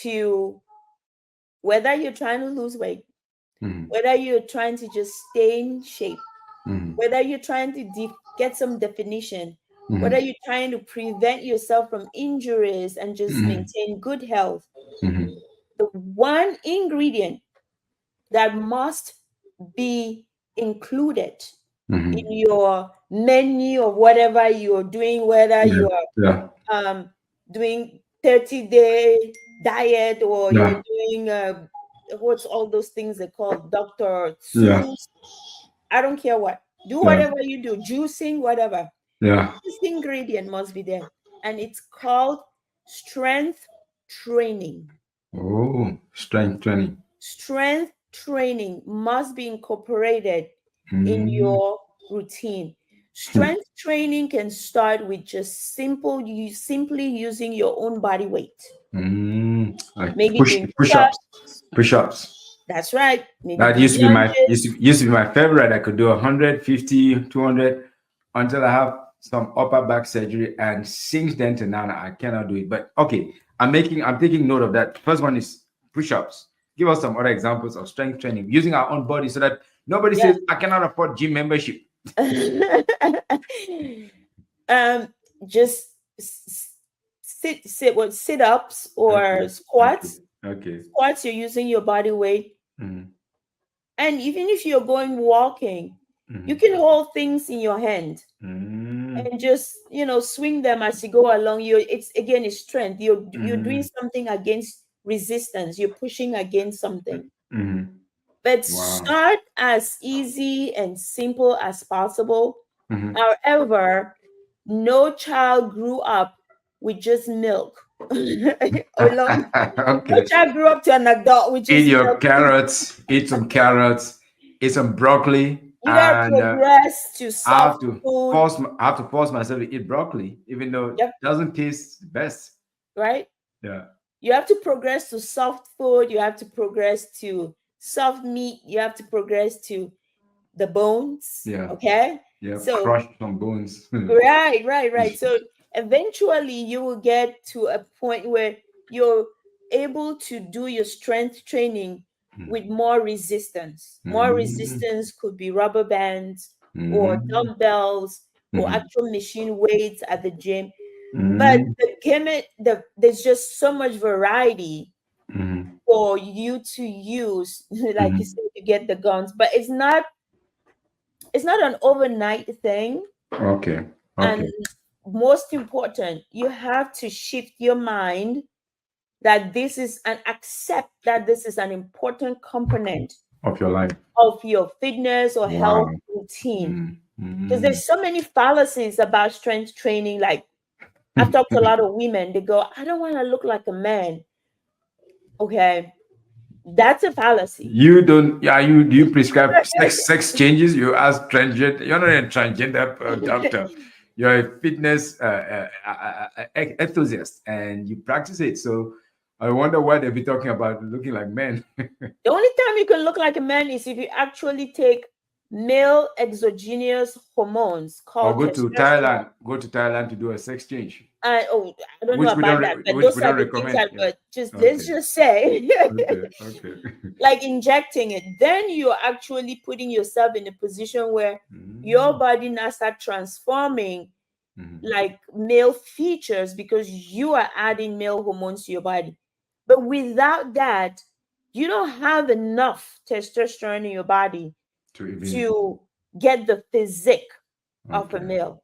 to whether you're trying to lose weight, mhm, whether you're trying to just stay in shape, mhm, whether you're trying to get some definition, whether mhm, you're trying to prevent yourself from injuries and just mhm, maintain good health, mhm, the one ingredient that must be included in mhm. your menu of whatever you're doing, whether Yeah, you are yeah, doing 30-day diet or you're yeah, doing what's all those things they call Dr. yeah, Seuss. I don't care what. Do yeah, whatever you do, juicing, whatever. yeah. This ingredient must be there. And it's called strength training. Oh, strength training. Strength training must be incorporated in Mm. your routine. Strength training can start with just you simply using your own body weight. Like Maybe doing push-ups, push-ups. push-ups. That's right. Maybe That doing used to be my lunges. favorite. I could do 150, 200 until I have some upper back surgery, and since then to now I cannot do it. But okay, I'm taking note of that. First one is push-ups. Give us some other examples of strength training using our own body so that nobody Yeah. says I cannot afford gym membership. um, just sit ups or Okay, okay, squats. okay. Squats, you're using your body weight. Mm, And even if you're going walking, you mm, can hold things in your hand mm, and just swing them as you go along. It's again, it's strength. You're doing mm, something against resistance. You're pushing against something. mm. But Wow. start as easy and simple as possible. Mhm. However, no child grew up with just milk alone. No Okay. child grew up to an adult with Eat just your milk. carrots, eat some carrots, eat some broccoli, You gotta and progress to soft food. I have to force myself to eat broccoli, even though it Yep, doesn't taste the best. right. Yeah. You have to progress to soft food. You have to progress to soft meat. You have to progress to the bones. Yeah. Okay, Yeah. so Crush some bones. right. So eventually, you will get to a point where you're able to do your strength training with more resistance. More Mm, resistance could be rubber bands or mm, dumbbells or mm, actual machine weights at the gym. But mm, there's just so much variety mm, for you to use, like you mm. said, to get the guns. But it's not an overnight thing. Okay. And Okay. most important, you have to shift your mind that this is and accept that this is an important component Of your life. of your fitness or health Wow. routine. Mm, Because mm. there's so many fallacies about strength training. Like I've talked to a lot of women, they go, I don't want to look like a man. Okay, that's a fallacy. You don't, yeah, do you prescribe sex changes? You ask transgender, you're not a transgender doctor. You're a fitness enthusiast and you practice it. So I wonder why they'll be talking about looking like men. The only time you can look like a man is if you actually take male exogenous hormones Or called testosterone. Go to Thailand to do a sex change, I don't know about that, but which we those are don't the things recommend. that, Yeah. but just let's Okay. just say, Okay. Okay. like injecting it, then you're actually putting yourself in a position where your Mm, body now start transforming mhm. like male features because you are adding male hormones to your body. But without that, you don't have enough testosterone in your body To even, to get the physique of a okay. male.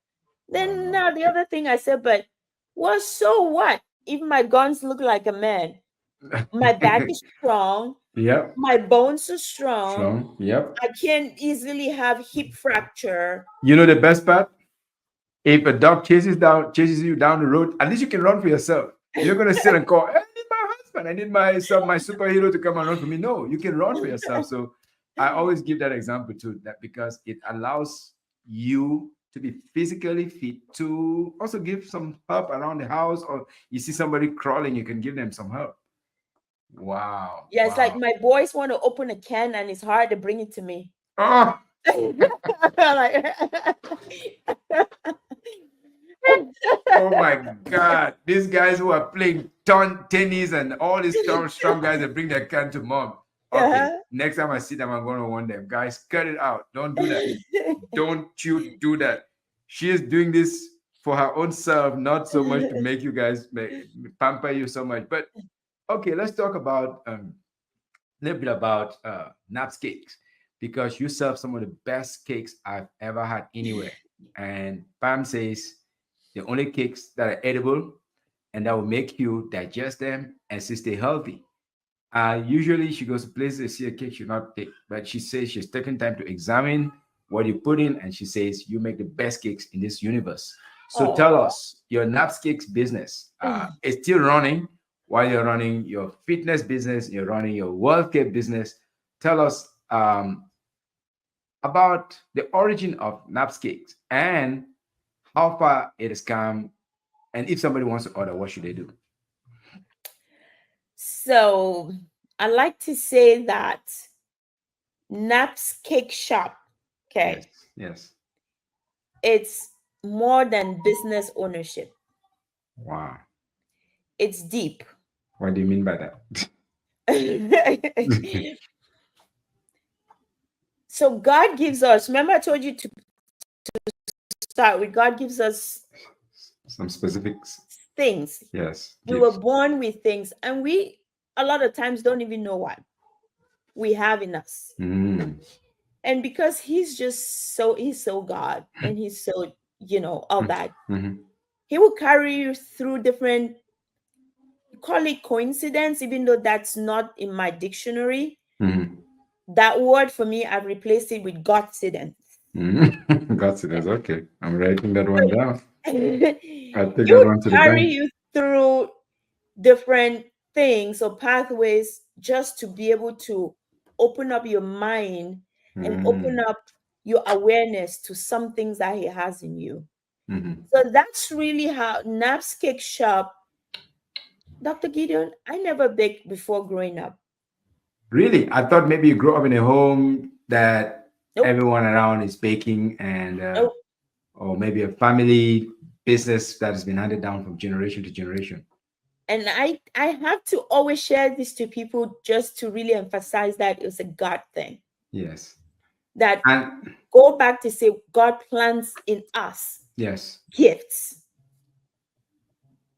Then Wow. now the other thing I said, but well, so what? If my guns look like a man, my back is strong, Yep. my bones are strong, Strong. Yep. I can easily have hip fracture. You know the best part? If a dog chases you down the road, at least you can run for yourself. You're not gonna sit and call, I need my husband, I need my superhero to come and run for me. No, you can run for yourself. So I always give that example too, that because it allows you to be physically fit to also give some help around the house, or you see somebody crawling, you can give them some help. Wow. Yeah, it's like Wow. my boys want to open a can and it's hard to bring it to me. Oh, Like- oh my God. These guys who are playing tennis and all these strong guys that bring their can to mom. Okay, Uh-huh. next time I see them, I'm going to warn them. Guys, cut it out. Don't do that. Don't you do that. She is doing this for her own self, not so much to make you guys pamper you so much. But okay, let's talk about a little bit about Naps cakes because you serve some of the best cakes I've ever had anywhere. And Pam says the only cakes that are edible and that will make you digest them and still stay healthy. Usually she goes to places, see a cake she'll not take, but she says she's taking time to examine what you put in, and she says you make the best cakes in this universe. So tell Oh. us, your Naps Cakes business is still running. while you're running your fitness business, you're running your wealth care business. Tell us about the origin of naps cakes and how far it has come. And if somebody wants to order, what should they do? So I like to say that Naps Cake Shop, Yes, okay, yes. it's more than business ownership. Wow. It's deep. What do you mean by that? So God gives us, remember I told you to start with God gives us Some specifics. things. Yes, We were gifts. born with things, and we a lot of times don't even know what we have in us. Mm. And because he's so God and he's so, all that, Mm-hmm. he will carry you through different, call it coincidence, even though that's not in my dictionary. Mm-hmm. That word for me, I've replaced it with Godcidence. Mm-hmm. Got it. That's okay. I'm writing that one down. He I'll take that would one to the carry bank. you through different things or pathways just to be able to open up your mind and open Mm. up your awareness to some things that he has in you. Mm-hmm. So that's really how Naps Cake Shop, Dr. Gideon, I never baked before growing up. Really? I thought maybe you grew up in a home that Nope. everyone around is baking and Nope. or maybe a family business that has been handed down from generation to generation. And I have to always share this to people just to really emphasize that it's a God thing. Yes. That And go back to say God plants in us yes. gifts.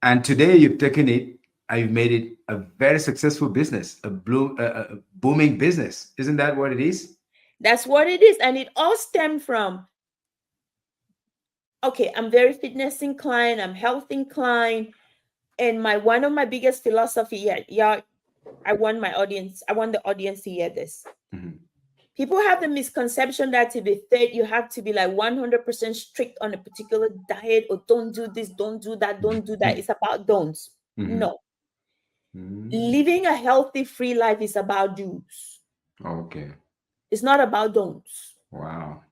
And today you've taken it and you've made it a very successful business, a booming business. Isn't that what it is? That's what it is. And it all stemmed from, okay, I'm very fitness inclined, I'm health inclined. And my one of my biggest philosophy, yeah, I want the audience to hear this. Mhm. People have the misconception that to be fit, you have to be like 100% strict on a particular diet or don't do this, don't do that, don't do that. It's about don'ts. Mhm. No. Mhm. Living a healthy, free life is about do's. Okay. It's not about don'ts. Wow.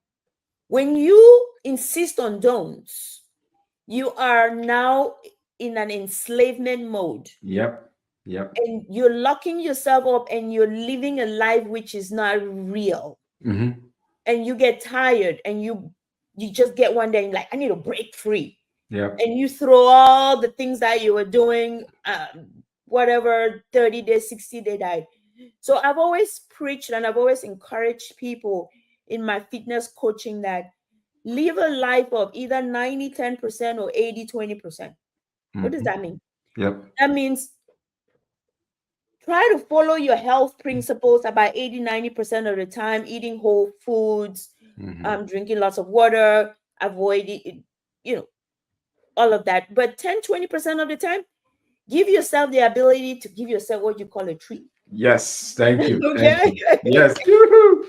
When you insist on don'ts, you are now in an enslavement mode Yep. Yep. and you're locking yourself up and you're living a life which is not real. Hmm. And you get tired and you just get one day and you're like, I need to break free. Yep. And you throw all the things that you were doing, whatever, 30 days, 60-day diet. So I've always preached and I've always encouraged people in my fitness coaching that live a life of either 90-10% or 80-20%. What does Hmm. that mean? Yep. That means try to follow your health principles about 80-90% of the time, eating whole foods, Hmm. drinking lots of water, avoid it, you know, all of that. But 10-20% of the time, give yourself the ability to give yourself what you call a treat. Yes. Thank you. Thank Okay. you. Yes. Yoo-hoo.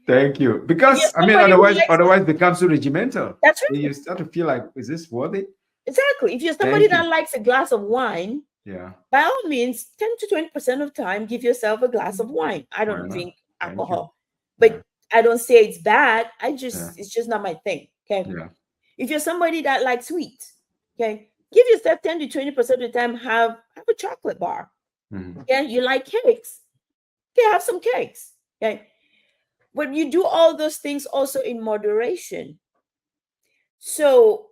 Thank you. If you're Because I mean, somebody who otherwise, likes to, otherwise becomes too regimental. that's You right. start to feel like, is this worth it? Exactly. If you're somebody Thank that you. likes a glass of wine, Yeah. by all means, 10-20% of time, give yourself a glass of wine. I Why don't not? drink Thank you. alcohol, but Yeah. I don't say it's bad. Yeah. It's just not my thing. Okay. Yeah. If you're somebody that likes sweets, okay, give yourself 10-20% of the time, have a chocolate bar. Hmm. Yeah. You like cakes, okay, have some cakes. Okay. But you do all those things also in moderation. So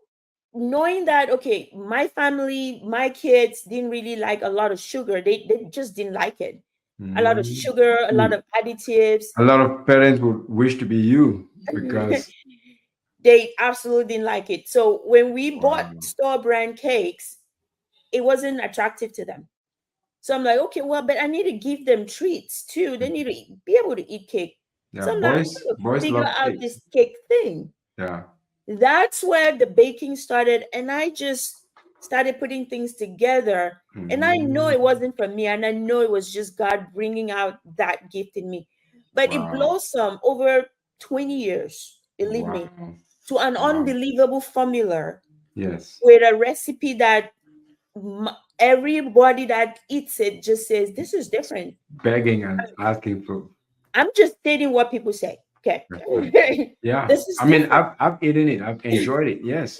knowing that, okay, my family, my kids didn't really like a lot of sugar. They just didn't like it. A lot of Mm. sugar, a lot of additives. A lot of parents would wish to be you because They absolutely didn't like it. So when we bought wow. store brand cakes, it wasn't attractive to them. So I'm like, okay, well, but I need to give them treats too. They need to be able to eat cake. Yeah, So I'm like, I'm boys going to boys figure love out cakes. this cake thing. Yeah. That's where the baking started. And I just started putting things together. And I know Mm. it wasn't for me. And I know it was just God bringing out that gift in me. But it Wow. blossomed over 20 years, believe me, Wow. to an Wow. unbelievable formula Yes. with a recipe that everybody that eats it just says this is different. Begging and asking for. I'm just stating what people say. Okay. Right. Yeah. This is I mean, different. I've eaten it. I've enjoyed it. Yes.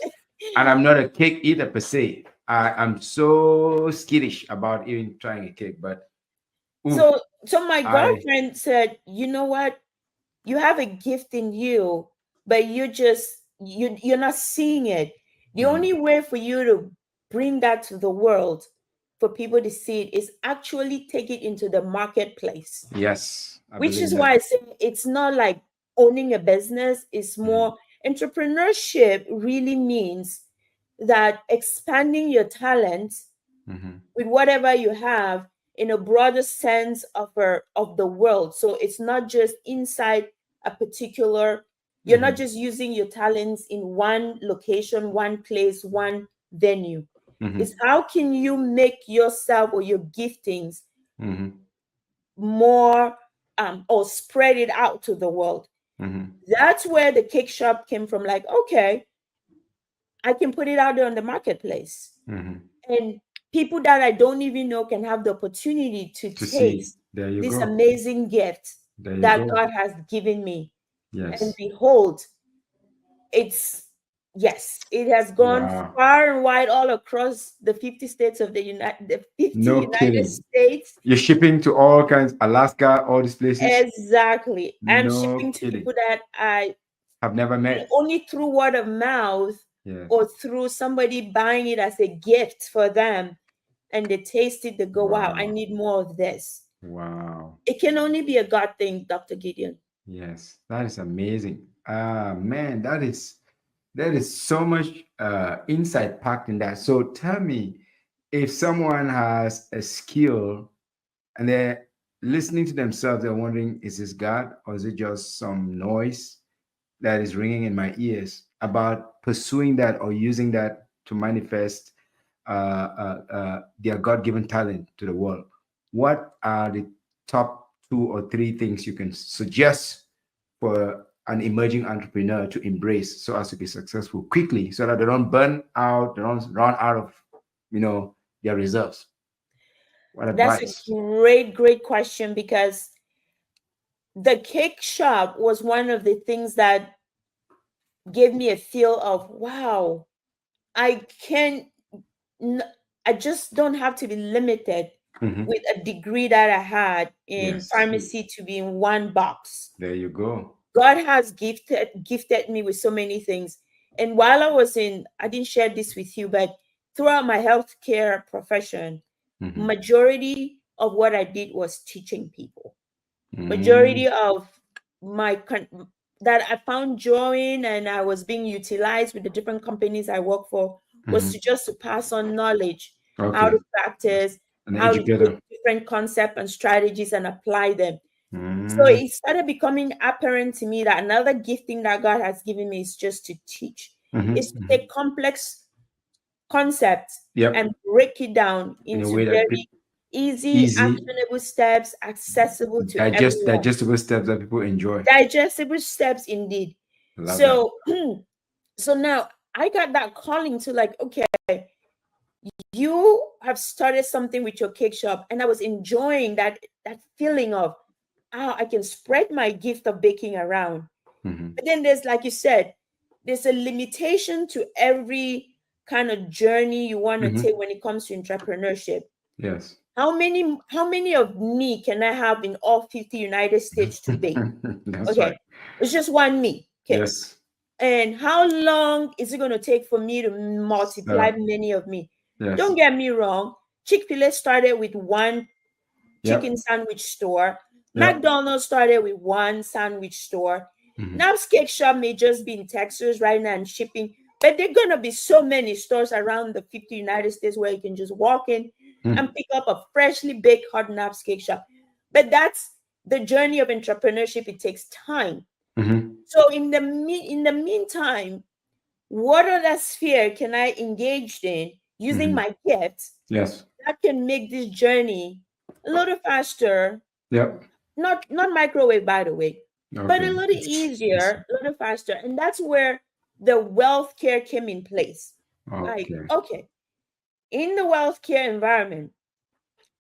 And I'm not a cake eater per se. I'm so skittish about even trying a cake, but oof, So my I girlfriend said, you know what? You have a gift in you, but you're not seeing it. The only mhm. way for you to bring that to the world, for people to see it, is actually take it into the marketplace. Yes, I Which believe is that. why I say it's not like owning a business. It's Mhm, more, entrepreneurship really means that expanding your talents mhm, with whatever you have in a broader sense of the world. So it's not just inside a particular, you're not mhm, just using your talents in one location, one place, one venue. It's mhm, how can you make yourself or your giftings mhm, more, or spread it out to the world. mhm, That's where the cake shop came from. Like, okay, I can put it out there on the marketplace, mhm. and people that I don't even know can have the opportunity to To see. taste There you this go. amazing gift There you that go. God has given me. And Yes. behold, it's, yes, it has gone Wow. far and wide all across the 50 states of the 50 No United kidding. States. You're shipping to all kinds, Alaska, all these places. Exactly. I'm No shipping to kidding. people that I I've never met. only through word of mouth, Yes. or through somebody buying it as a gift for them, and they taste it, they go, wow, I Wow. need more of this. Wow. It can only be a God thing, Dr. Gideon. Yes. That is amazing. Ah, man, that is so much insight packed in that. So tell me, if someone has a skill and they're listening to themselves, they're wondering, is this God or is it just some noise that is ringing in my ears about pursuing that or using that to manifest their God given talent to the world? What are the top two or three things you can suggest for an emerging entrepreneur to embrace so as to be successful quickly so that they don't burn out, they don't run out of, their reserves? What That's a advice? great, great question, because the cake shop was one of the things that gave me a feel of, wow, I can, n- I just don't have to be limited Mhm. with a degree that I had in Yes. pharmacy to be in one box. There you go. God has gifted me with so many things. And while I was in, I didn't share this with you, but throughout my healthcare profession, Mhm. majority of what I did was teaching people. Majority Mm. of my that I found joy in, and I was being utilized with the different companies I work for, was Mhm. to pass on knowledge, how Okay. to practice, An how to take educator. different concepts and strategies and apply them. So Mm. it started becoming apparent to me that another gifting that God has given me is just to teach, Mhm. is to Mhm. take complex concepts and Yep. break it down In a into way that very easy, easy, actionable steps, accessible to everyone. digestible steps that people enjoy. Digestible steps indeed. I love that. So so now I got that calling to, like, okay, you have started something with your cake shop, and I was enjoying that feeling of, oh, I can spread my gift of baking around. Mhm. But then there's, like you said, there's a limitation to every kind of journey you want to Mhm. take when it comes to entrepreneurship. Yes. How many of me can I have in all 50 United States to bake? That's right. Okay, it's just one me. Okay. Yes. And how long is it going to take for me to multiply So, many of me? yes. Don't get me wrong. Chick-fil-A started with one chicken Yep. sandwich store. Yep. McDonald's started with one sandwich store. Mhm. Now Cake Shop may just be in Texas right now and shipping, but there are gonna be so many stores around the 50 United States where you can just walk in and Mhm. pick up a freshly baked hot naps Cake Shop. But that's the journey of entrepreneurship. It takes time. Mhm. So in the meantime, what other sphere can I engage in using Mhm. my gifts Yes. that can make this journey a little faster, Yep. not microwave, by the way, but a Okay. little It's easier, a little faster. And that's where the wealth care came in place. Like, okay. okay, in the healthcare environment,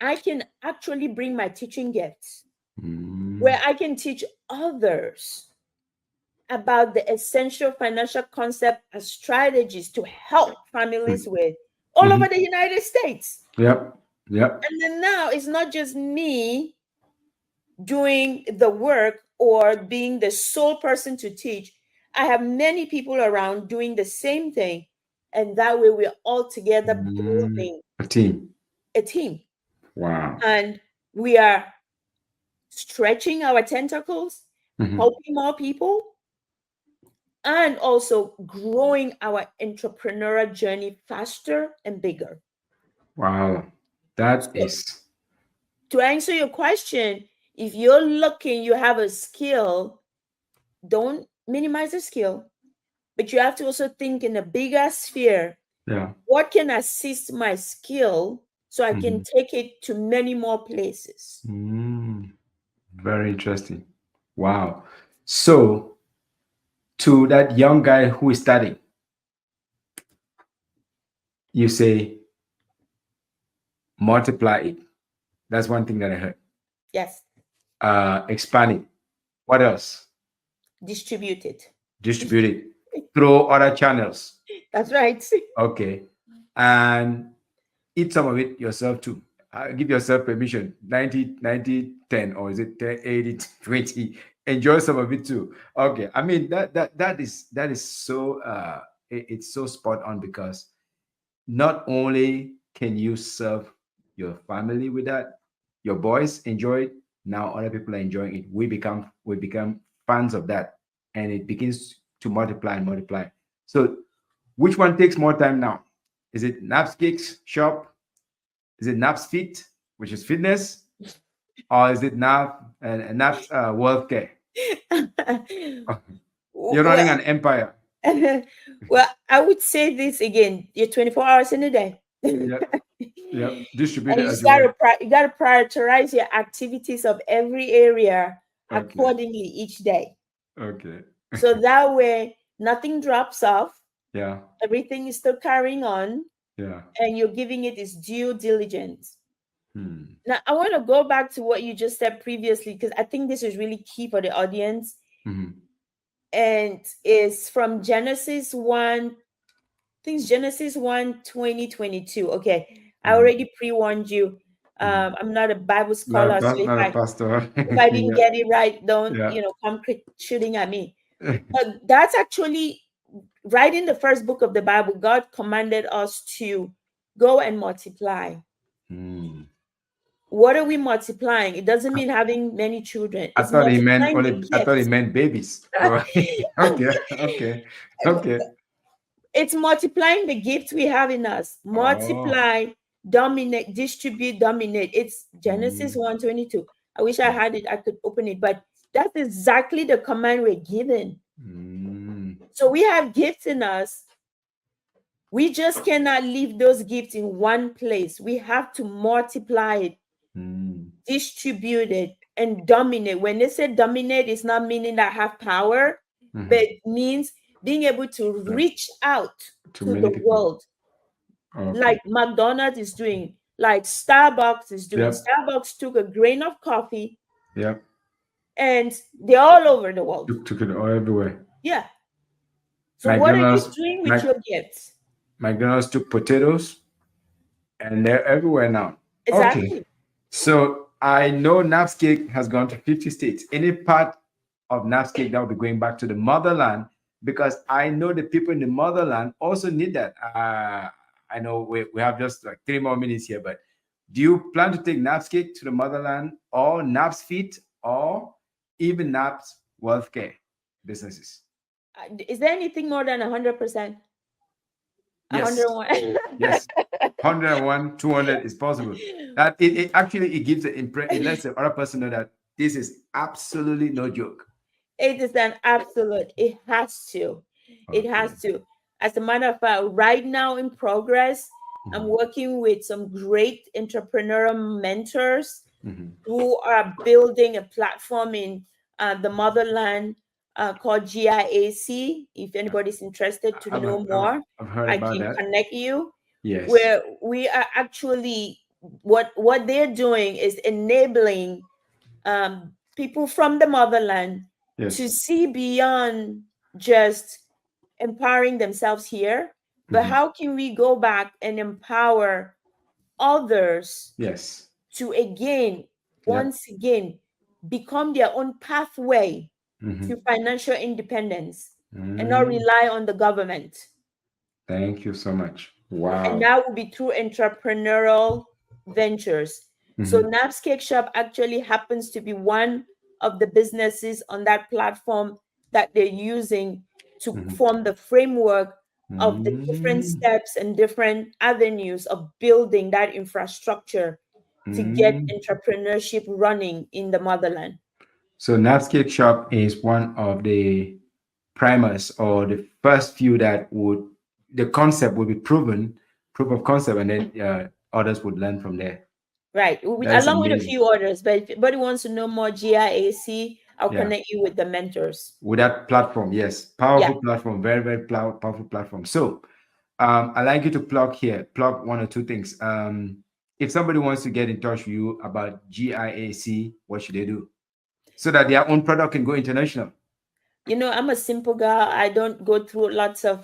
I can actually bring my teaching gifts Mm, where I can teach others about the essential financial concept and strategies to help families with all over mhm. the United States. Yep. Yep. And then now it's not just me doing the work or being the sole person to teach. I have many people around doing the same thing. And that way we're all together building A team. a team. Wow. And we are stretching our tentacles, Mhm. helping more people, and also growing our entrepreneurial journey faster and bigger. Wow. That So, is. to answer your question, if you're looking, you have a skill, don't minimize the skill, but you have to also think in a bigger sphere. Yeah. What can assist my skill so I can Mhm. take it to many more places? Mm, very interesting. Wow. So, to that young guy who is studying, you say multiply it. That's one thing that I heard. Yes, Expand it. What else? distribute it. Distribute it through other channels. That's right. Okay. And eat some of it yourself too. Give yourself permission. 90, 90, 10, or is it 10, 80, 20? Enjoy some of it too. Okay. I mean that is so it's so spot on, because not only can you serve your family with that, your boys enjoy it, now other people are enjoying it. We become fans of that, and it begins to multiply and multiply. So which one takes more time now? Is it Naps Cakes Shop? Is it Naps Fit, which is fitness? Or is it Naps World Care? You're well, running an empire. well, I would say this again. You're 24 hours in a day. Yeah, yeah. Distribute And it you as just you want. you gotta prioritize your activities of every area Okay, accordingly each day. okay. So that way nothing drops off, Yeah, everything is still carrying on, yeah. and you're giving it its due diligence. Hmm. Now I want to go back to what you just said previously because I think this is really key for the audience. Mhm. And is from Genesis 1, think Genesis 1 2022. Okay. I Mhm. already pre-warned you. Mhm. I'm not a Bible Not a, scholar, so if not a I pastor. if I didn't Yeah, get it right, don't yeah. come shooting at me. But that's actually right in the first book of the Bible. God commanded us to go and multiply. Hmm. What are we multiplying? It doesn't mean having many children. I It's thought he meant multiplying the only. I thought he gifts. meant babies. So okay, okay, okay. It's multiplying the gifts we have in us. Oh. Multiply, dominate, distribute, dominate. It's Genesis Mm, 1:22. I wish I had it, I could open it, but that's exactly the command we're given. mm, So we have gifts in us. We just cannot leave those gifts in one place. We have to multiply it, mm, distribute it, and dominate. When they say dominate, it's not meaning that have power, but mhm. it means being able to Like, reach out to to many the people. world Okay. like McDonald's is doing, like Starbucks is doing. Yep. Starbucks took a grain of coffee Yep. and they're all over the world. Took it all everywhere. Yeah. So what are you McDonald's. doing with Mac, your gifts? McDonald's took potatoes, and they're everywhere now. Okay. Exactly. So I know Naps Cake has gone to 50 states. Any part of Naps Cake that will be going back to the motherland, because I know the people in the motherland also need that. I know we have just like 3 more minutes here, but do you plan to take Naps Cake to the motherland, or Naps Feet, or even Naps Wealth Care businesses? Is there anything more than 100%? Yes, 101. yes. 101, 200 is possible. That it actually it gives the impression, it lets the other person know that this is absolutely no joke. It is an absolute. It has to. It Okay. has to. As a matter of fact, right now in progress, I'm Mhm, working with some great entrepreneurial mentors mhm. who are building a platform in the motherland called GIAC. If anybody's interested to I've, know I've, more, I've heard I about can that. connect you. Yes. where we are actually, what they're doing is enabling people from the motherland to Yes. see beyond just empowering themselves here, but Mhm. how can we go back and empower others Yes. to again, Yep. once again, become their own pathway Mhm. to financial independence and not Mm. rely on the government. Thank you so much. And Wow. that will be through entrepreneurial ventures. So Mhm. Naps Cake Shop actually happens to be one of the businesses on that platform that they're using to Mhm. form the framework of the different Mm. steps and different avenues of building that infrastructure to get Mm. entrepreneurship running in the motherland. So Napscape Shop is one of the primers or the first few that would the concept would be proven, proof of concept, and then others would learn from there. Right. That's Along with a amazing. few others. But if anybody wants to know more GIAC, I'll Yeah. connect you with the mentors. With that platform, yes, Yeah. powerful platform, very very powerful platform. So I like you to plug here, plug one or two things. If somebody wants to get in touch with you about GIAC, what should they do so that their own product can go international? I'm a simple girl. I don't go through lots of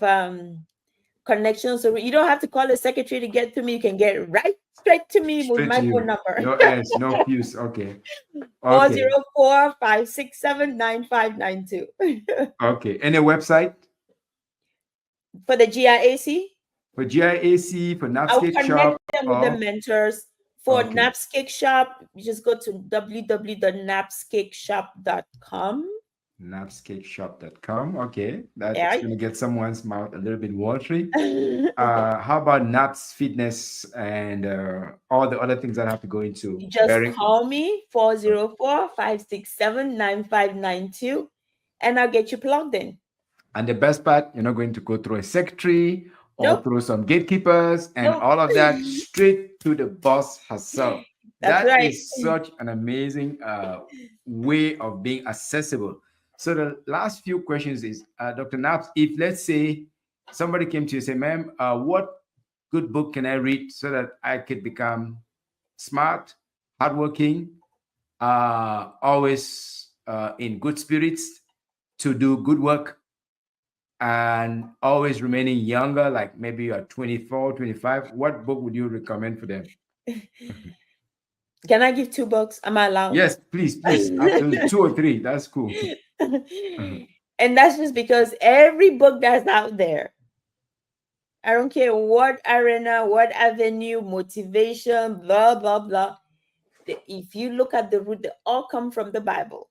connections. So you don't have to call a secretary to get to me. You can get right straight to me with Straight to my phone you, number. no else, no fuse. Okay, Four okay, zero four 567 9592 okay. Any website For the GIAC, for GIAC for I'll Napscape connect Shop? them with the Or mentors. For okay, Naps Cake Shop, you just go to www.napscakeshop.com. napscakeshop.com. Okay, that's Yeah. gonna get someone's mouth a little bit watery. How about Naps Fitness and all the other things that have to go into You just bearing? call me 404 567 9592, and I'll get you plugged in. And the best part, you're not going to go through a secretary or Nope. through some gatekeepers and Nope. all of that, straight to the boss herself. That's That right. is such an amazing way of being accessible. So the last few questions is, Dr. Naps, if let's say somebody came to you and say, ma'am, what good book can I read so that I could become smart, hardworking, always in good spirits to do good work and always remaining younger, like maybe you are 24, 25, what book would you recommend for them? Can I give two books? Am I allowed? Yes, please, please. Absolutely. Two or three. That's cool. Mhm. And that's just because every book that's out there, I don't care what arena, what avenue, motivation, blah, blah, blah. If you look at the root, they all come from the Bible.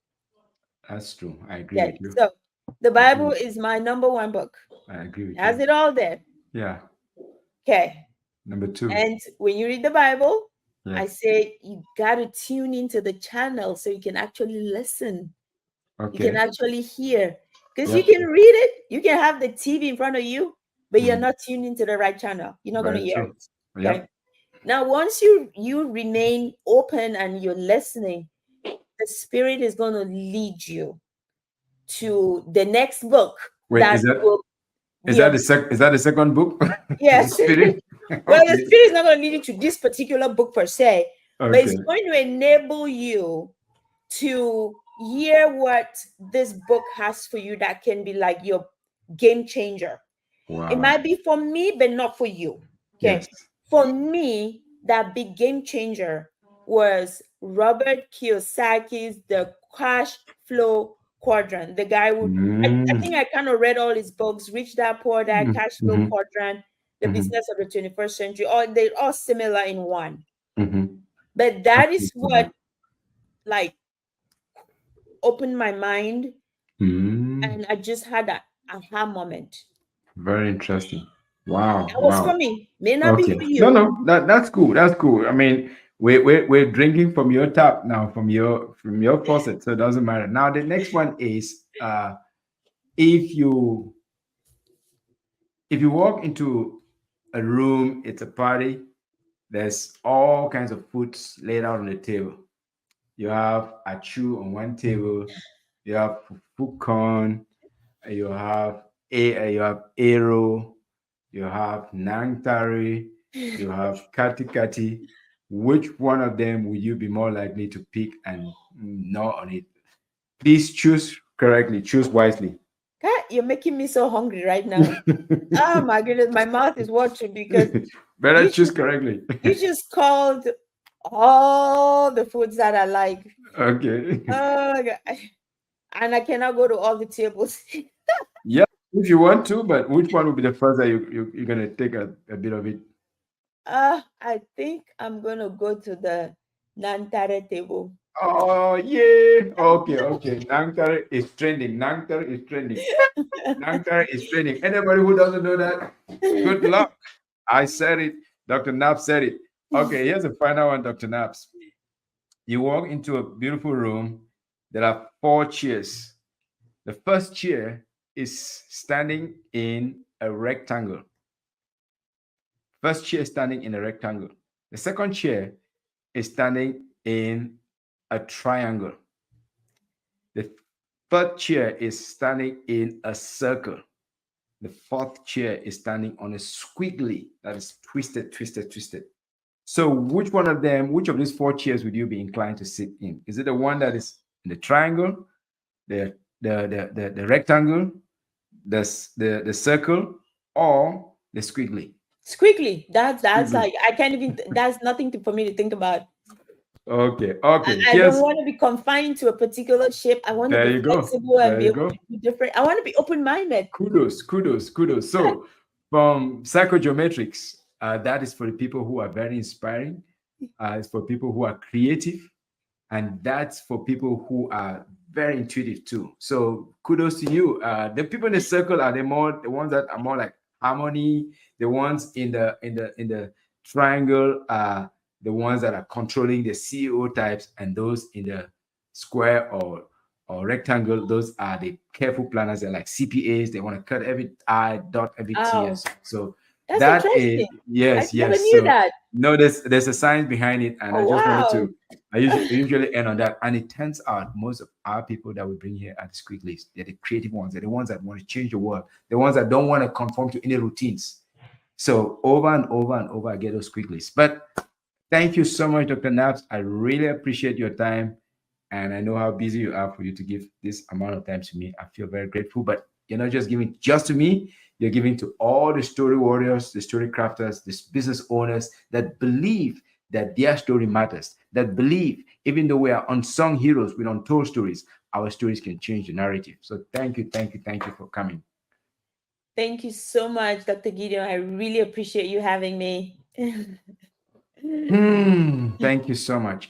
That's true. I agree Yeah. with you. So the I agree Bible with you. is my number one book. I agree It with has you. it all there. Yeah. Okay. Number two. And when you read the Bible, I Yes. say you got to tune into the channel so you can actually listen. You can Okay. actually hear. Because you Yep. can read it, you can have the TV in front of you, but you're Mhm. not tuned into the right channel. You're not going to Very hear true. it. Okay. Yep. Now, once you remain open and you're listening, the spirit is going to lead you to the next book Wait, that will be of is that the second book? The yes. spirit? Well, the Okay. spirit is not going to lead you to this particular book per se, but it's Okay. going to enable you to hear what this book has for you that can be like your game changer. It Wow. might be for me, but not for you. Yes. Okay. For me, that big game changer was Robert Kiyosaki's The Cash Flow Quadrant. The guy who I Mm. think I kind of read all his books, Rich Dad Poor Dad, Cash Flow Mm-hmm. Quadrant, The Mm-hmm. Business of the 21st Century. All they're all similar in one. Mm-hmm. But That's that good is to know. what like opened my mind, Mm. and I just had that aha moment. Very interesting. Wow, That was for wow. me. May not be Okay. for No, you. no, that's cool. That's cool. I mean, we're drinking from your tap now, from your faucet, so it doesn't matter. Now the next one is if you if you walk into a room, it's a party, there's all kinds of foods laid out on the table. You have achu on one table, you have fufu corn, you have arrow, you have nang tari, you have Kati Kati. Which one of them would you be more likely to pick and gnaw on it? Please choose correctly, choose wisely. God, you're making me so hungry right now. Oh my goodness, my mouth is watering because Better you choose just correctly. you just called all the foods that I like. Okay. Oh my God. And I cannot go to all the tables. Yeah, if you want to, but which one would be the first that you're gonna take a bit of it? I think I'm gonna go to the Nantare table. Oh yeah. Okay, okay. Nangtar is trending. Nangtar is trending. Nangtar is trending. Anybody who doesn't know that, good luck. I said it. Dr. Naps said it. Okay, here's the final one, Dr. Naps. You walk into a beautiful room. There are four chairs. The first chair is standing in a rectangle. First chair is standing in a rectangle. The second chair is standing in a triangle. The third chair is standing in a circle. The fourth chair is standing on a squiggly that is twisted, twisted, twisted. So, which one of them, which of these four chairs would you be inclined to sit in? Is it the one that is in the triangle, the rectangle, the circle, or the squiggly? Quickly, that's Squiggly. like I can't even. That's nothing for me to think about. Okay, okay. I don't Here's want to be confined to a particular shape. I want to there be you go. flexible and There be you able go. to do different. I want to be open minded. Kudos, kudos, kudos. So, from psychogeometrics, that is for the people who are very inspiring. It's for people who are creative, and that's for people who are very intuitive too. So, kudos to you. The people in the circle are the ones that are more like harmony. The ones in the triangle are the ones that are controlling the CEO types, and those in the square or rectangle, those are the careful planners. They're like CPAs. They want to cut every I, dot every T, and Oh, so. So that's that is interesting. I yes, never yes. knew So that. no, there's a science behind it, and I Oh just wanted wow. to. I usually end on that, and it turns out most of our people that we bring here at the Squeak List, they're the creative ones. They're the ones that want to change the world. The ones that don't want to conform to any routines. So over and over and over, I get those Squeak Lists. But thank you so much, Dr. Naps. I really appreciate your time. And I know how busy you are for you to give this amount of time to me. I feel very grateful. But you're not just giving just to me, you're giving to all the story warriors, the story crafters, the business owners that believe that their story matters, that believe, even though we are unsung heroes with untold stories, our stories can change the narrative. So thank you, thank you, thank you for coming. Thank you so much, Dr. Gideon. I really appreciate you having me. Thank you so much.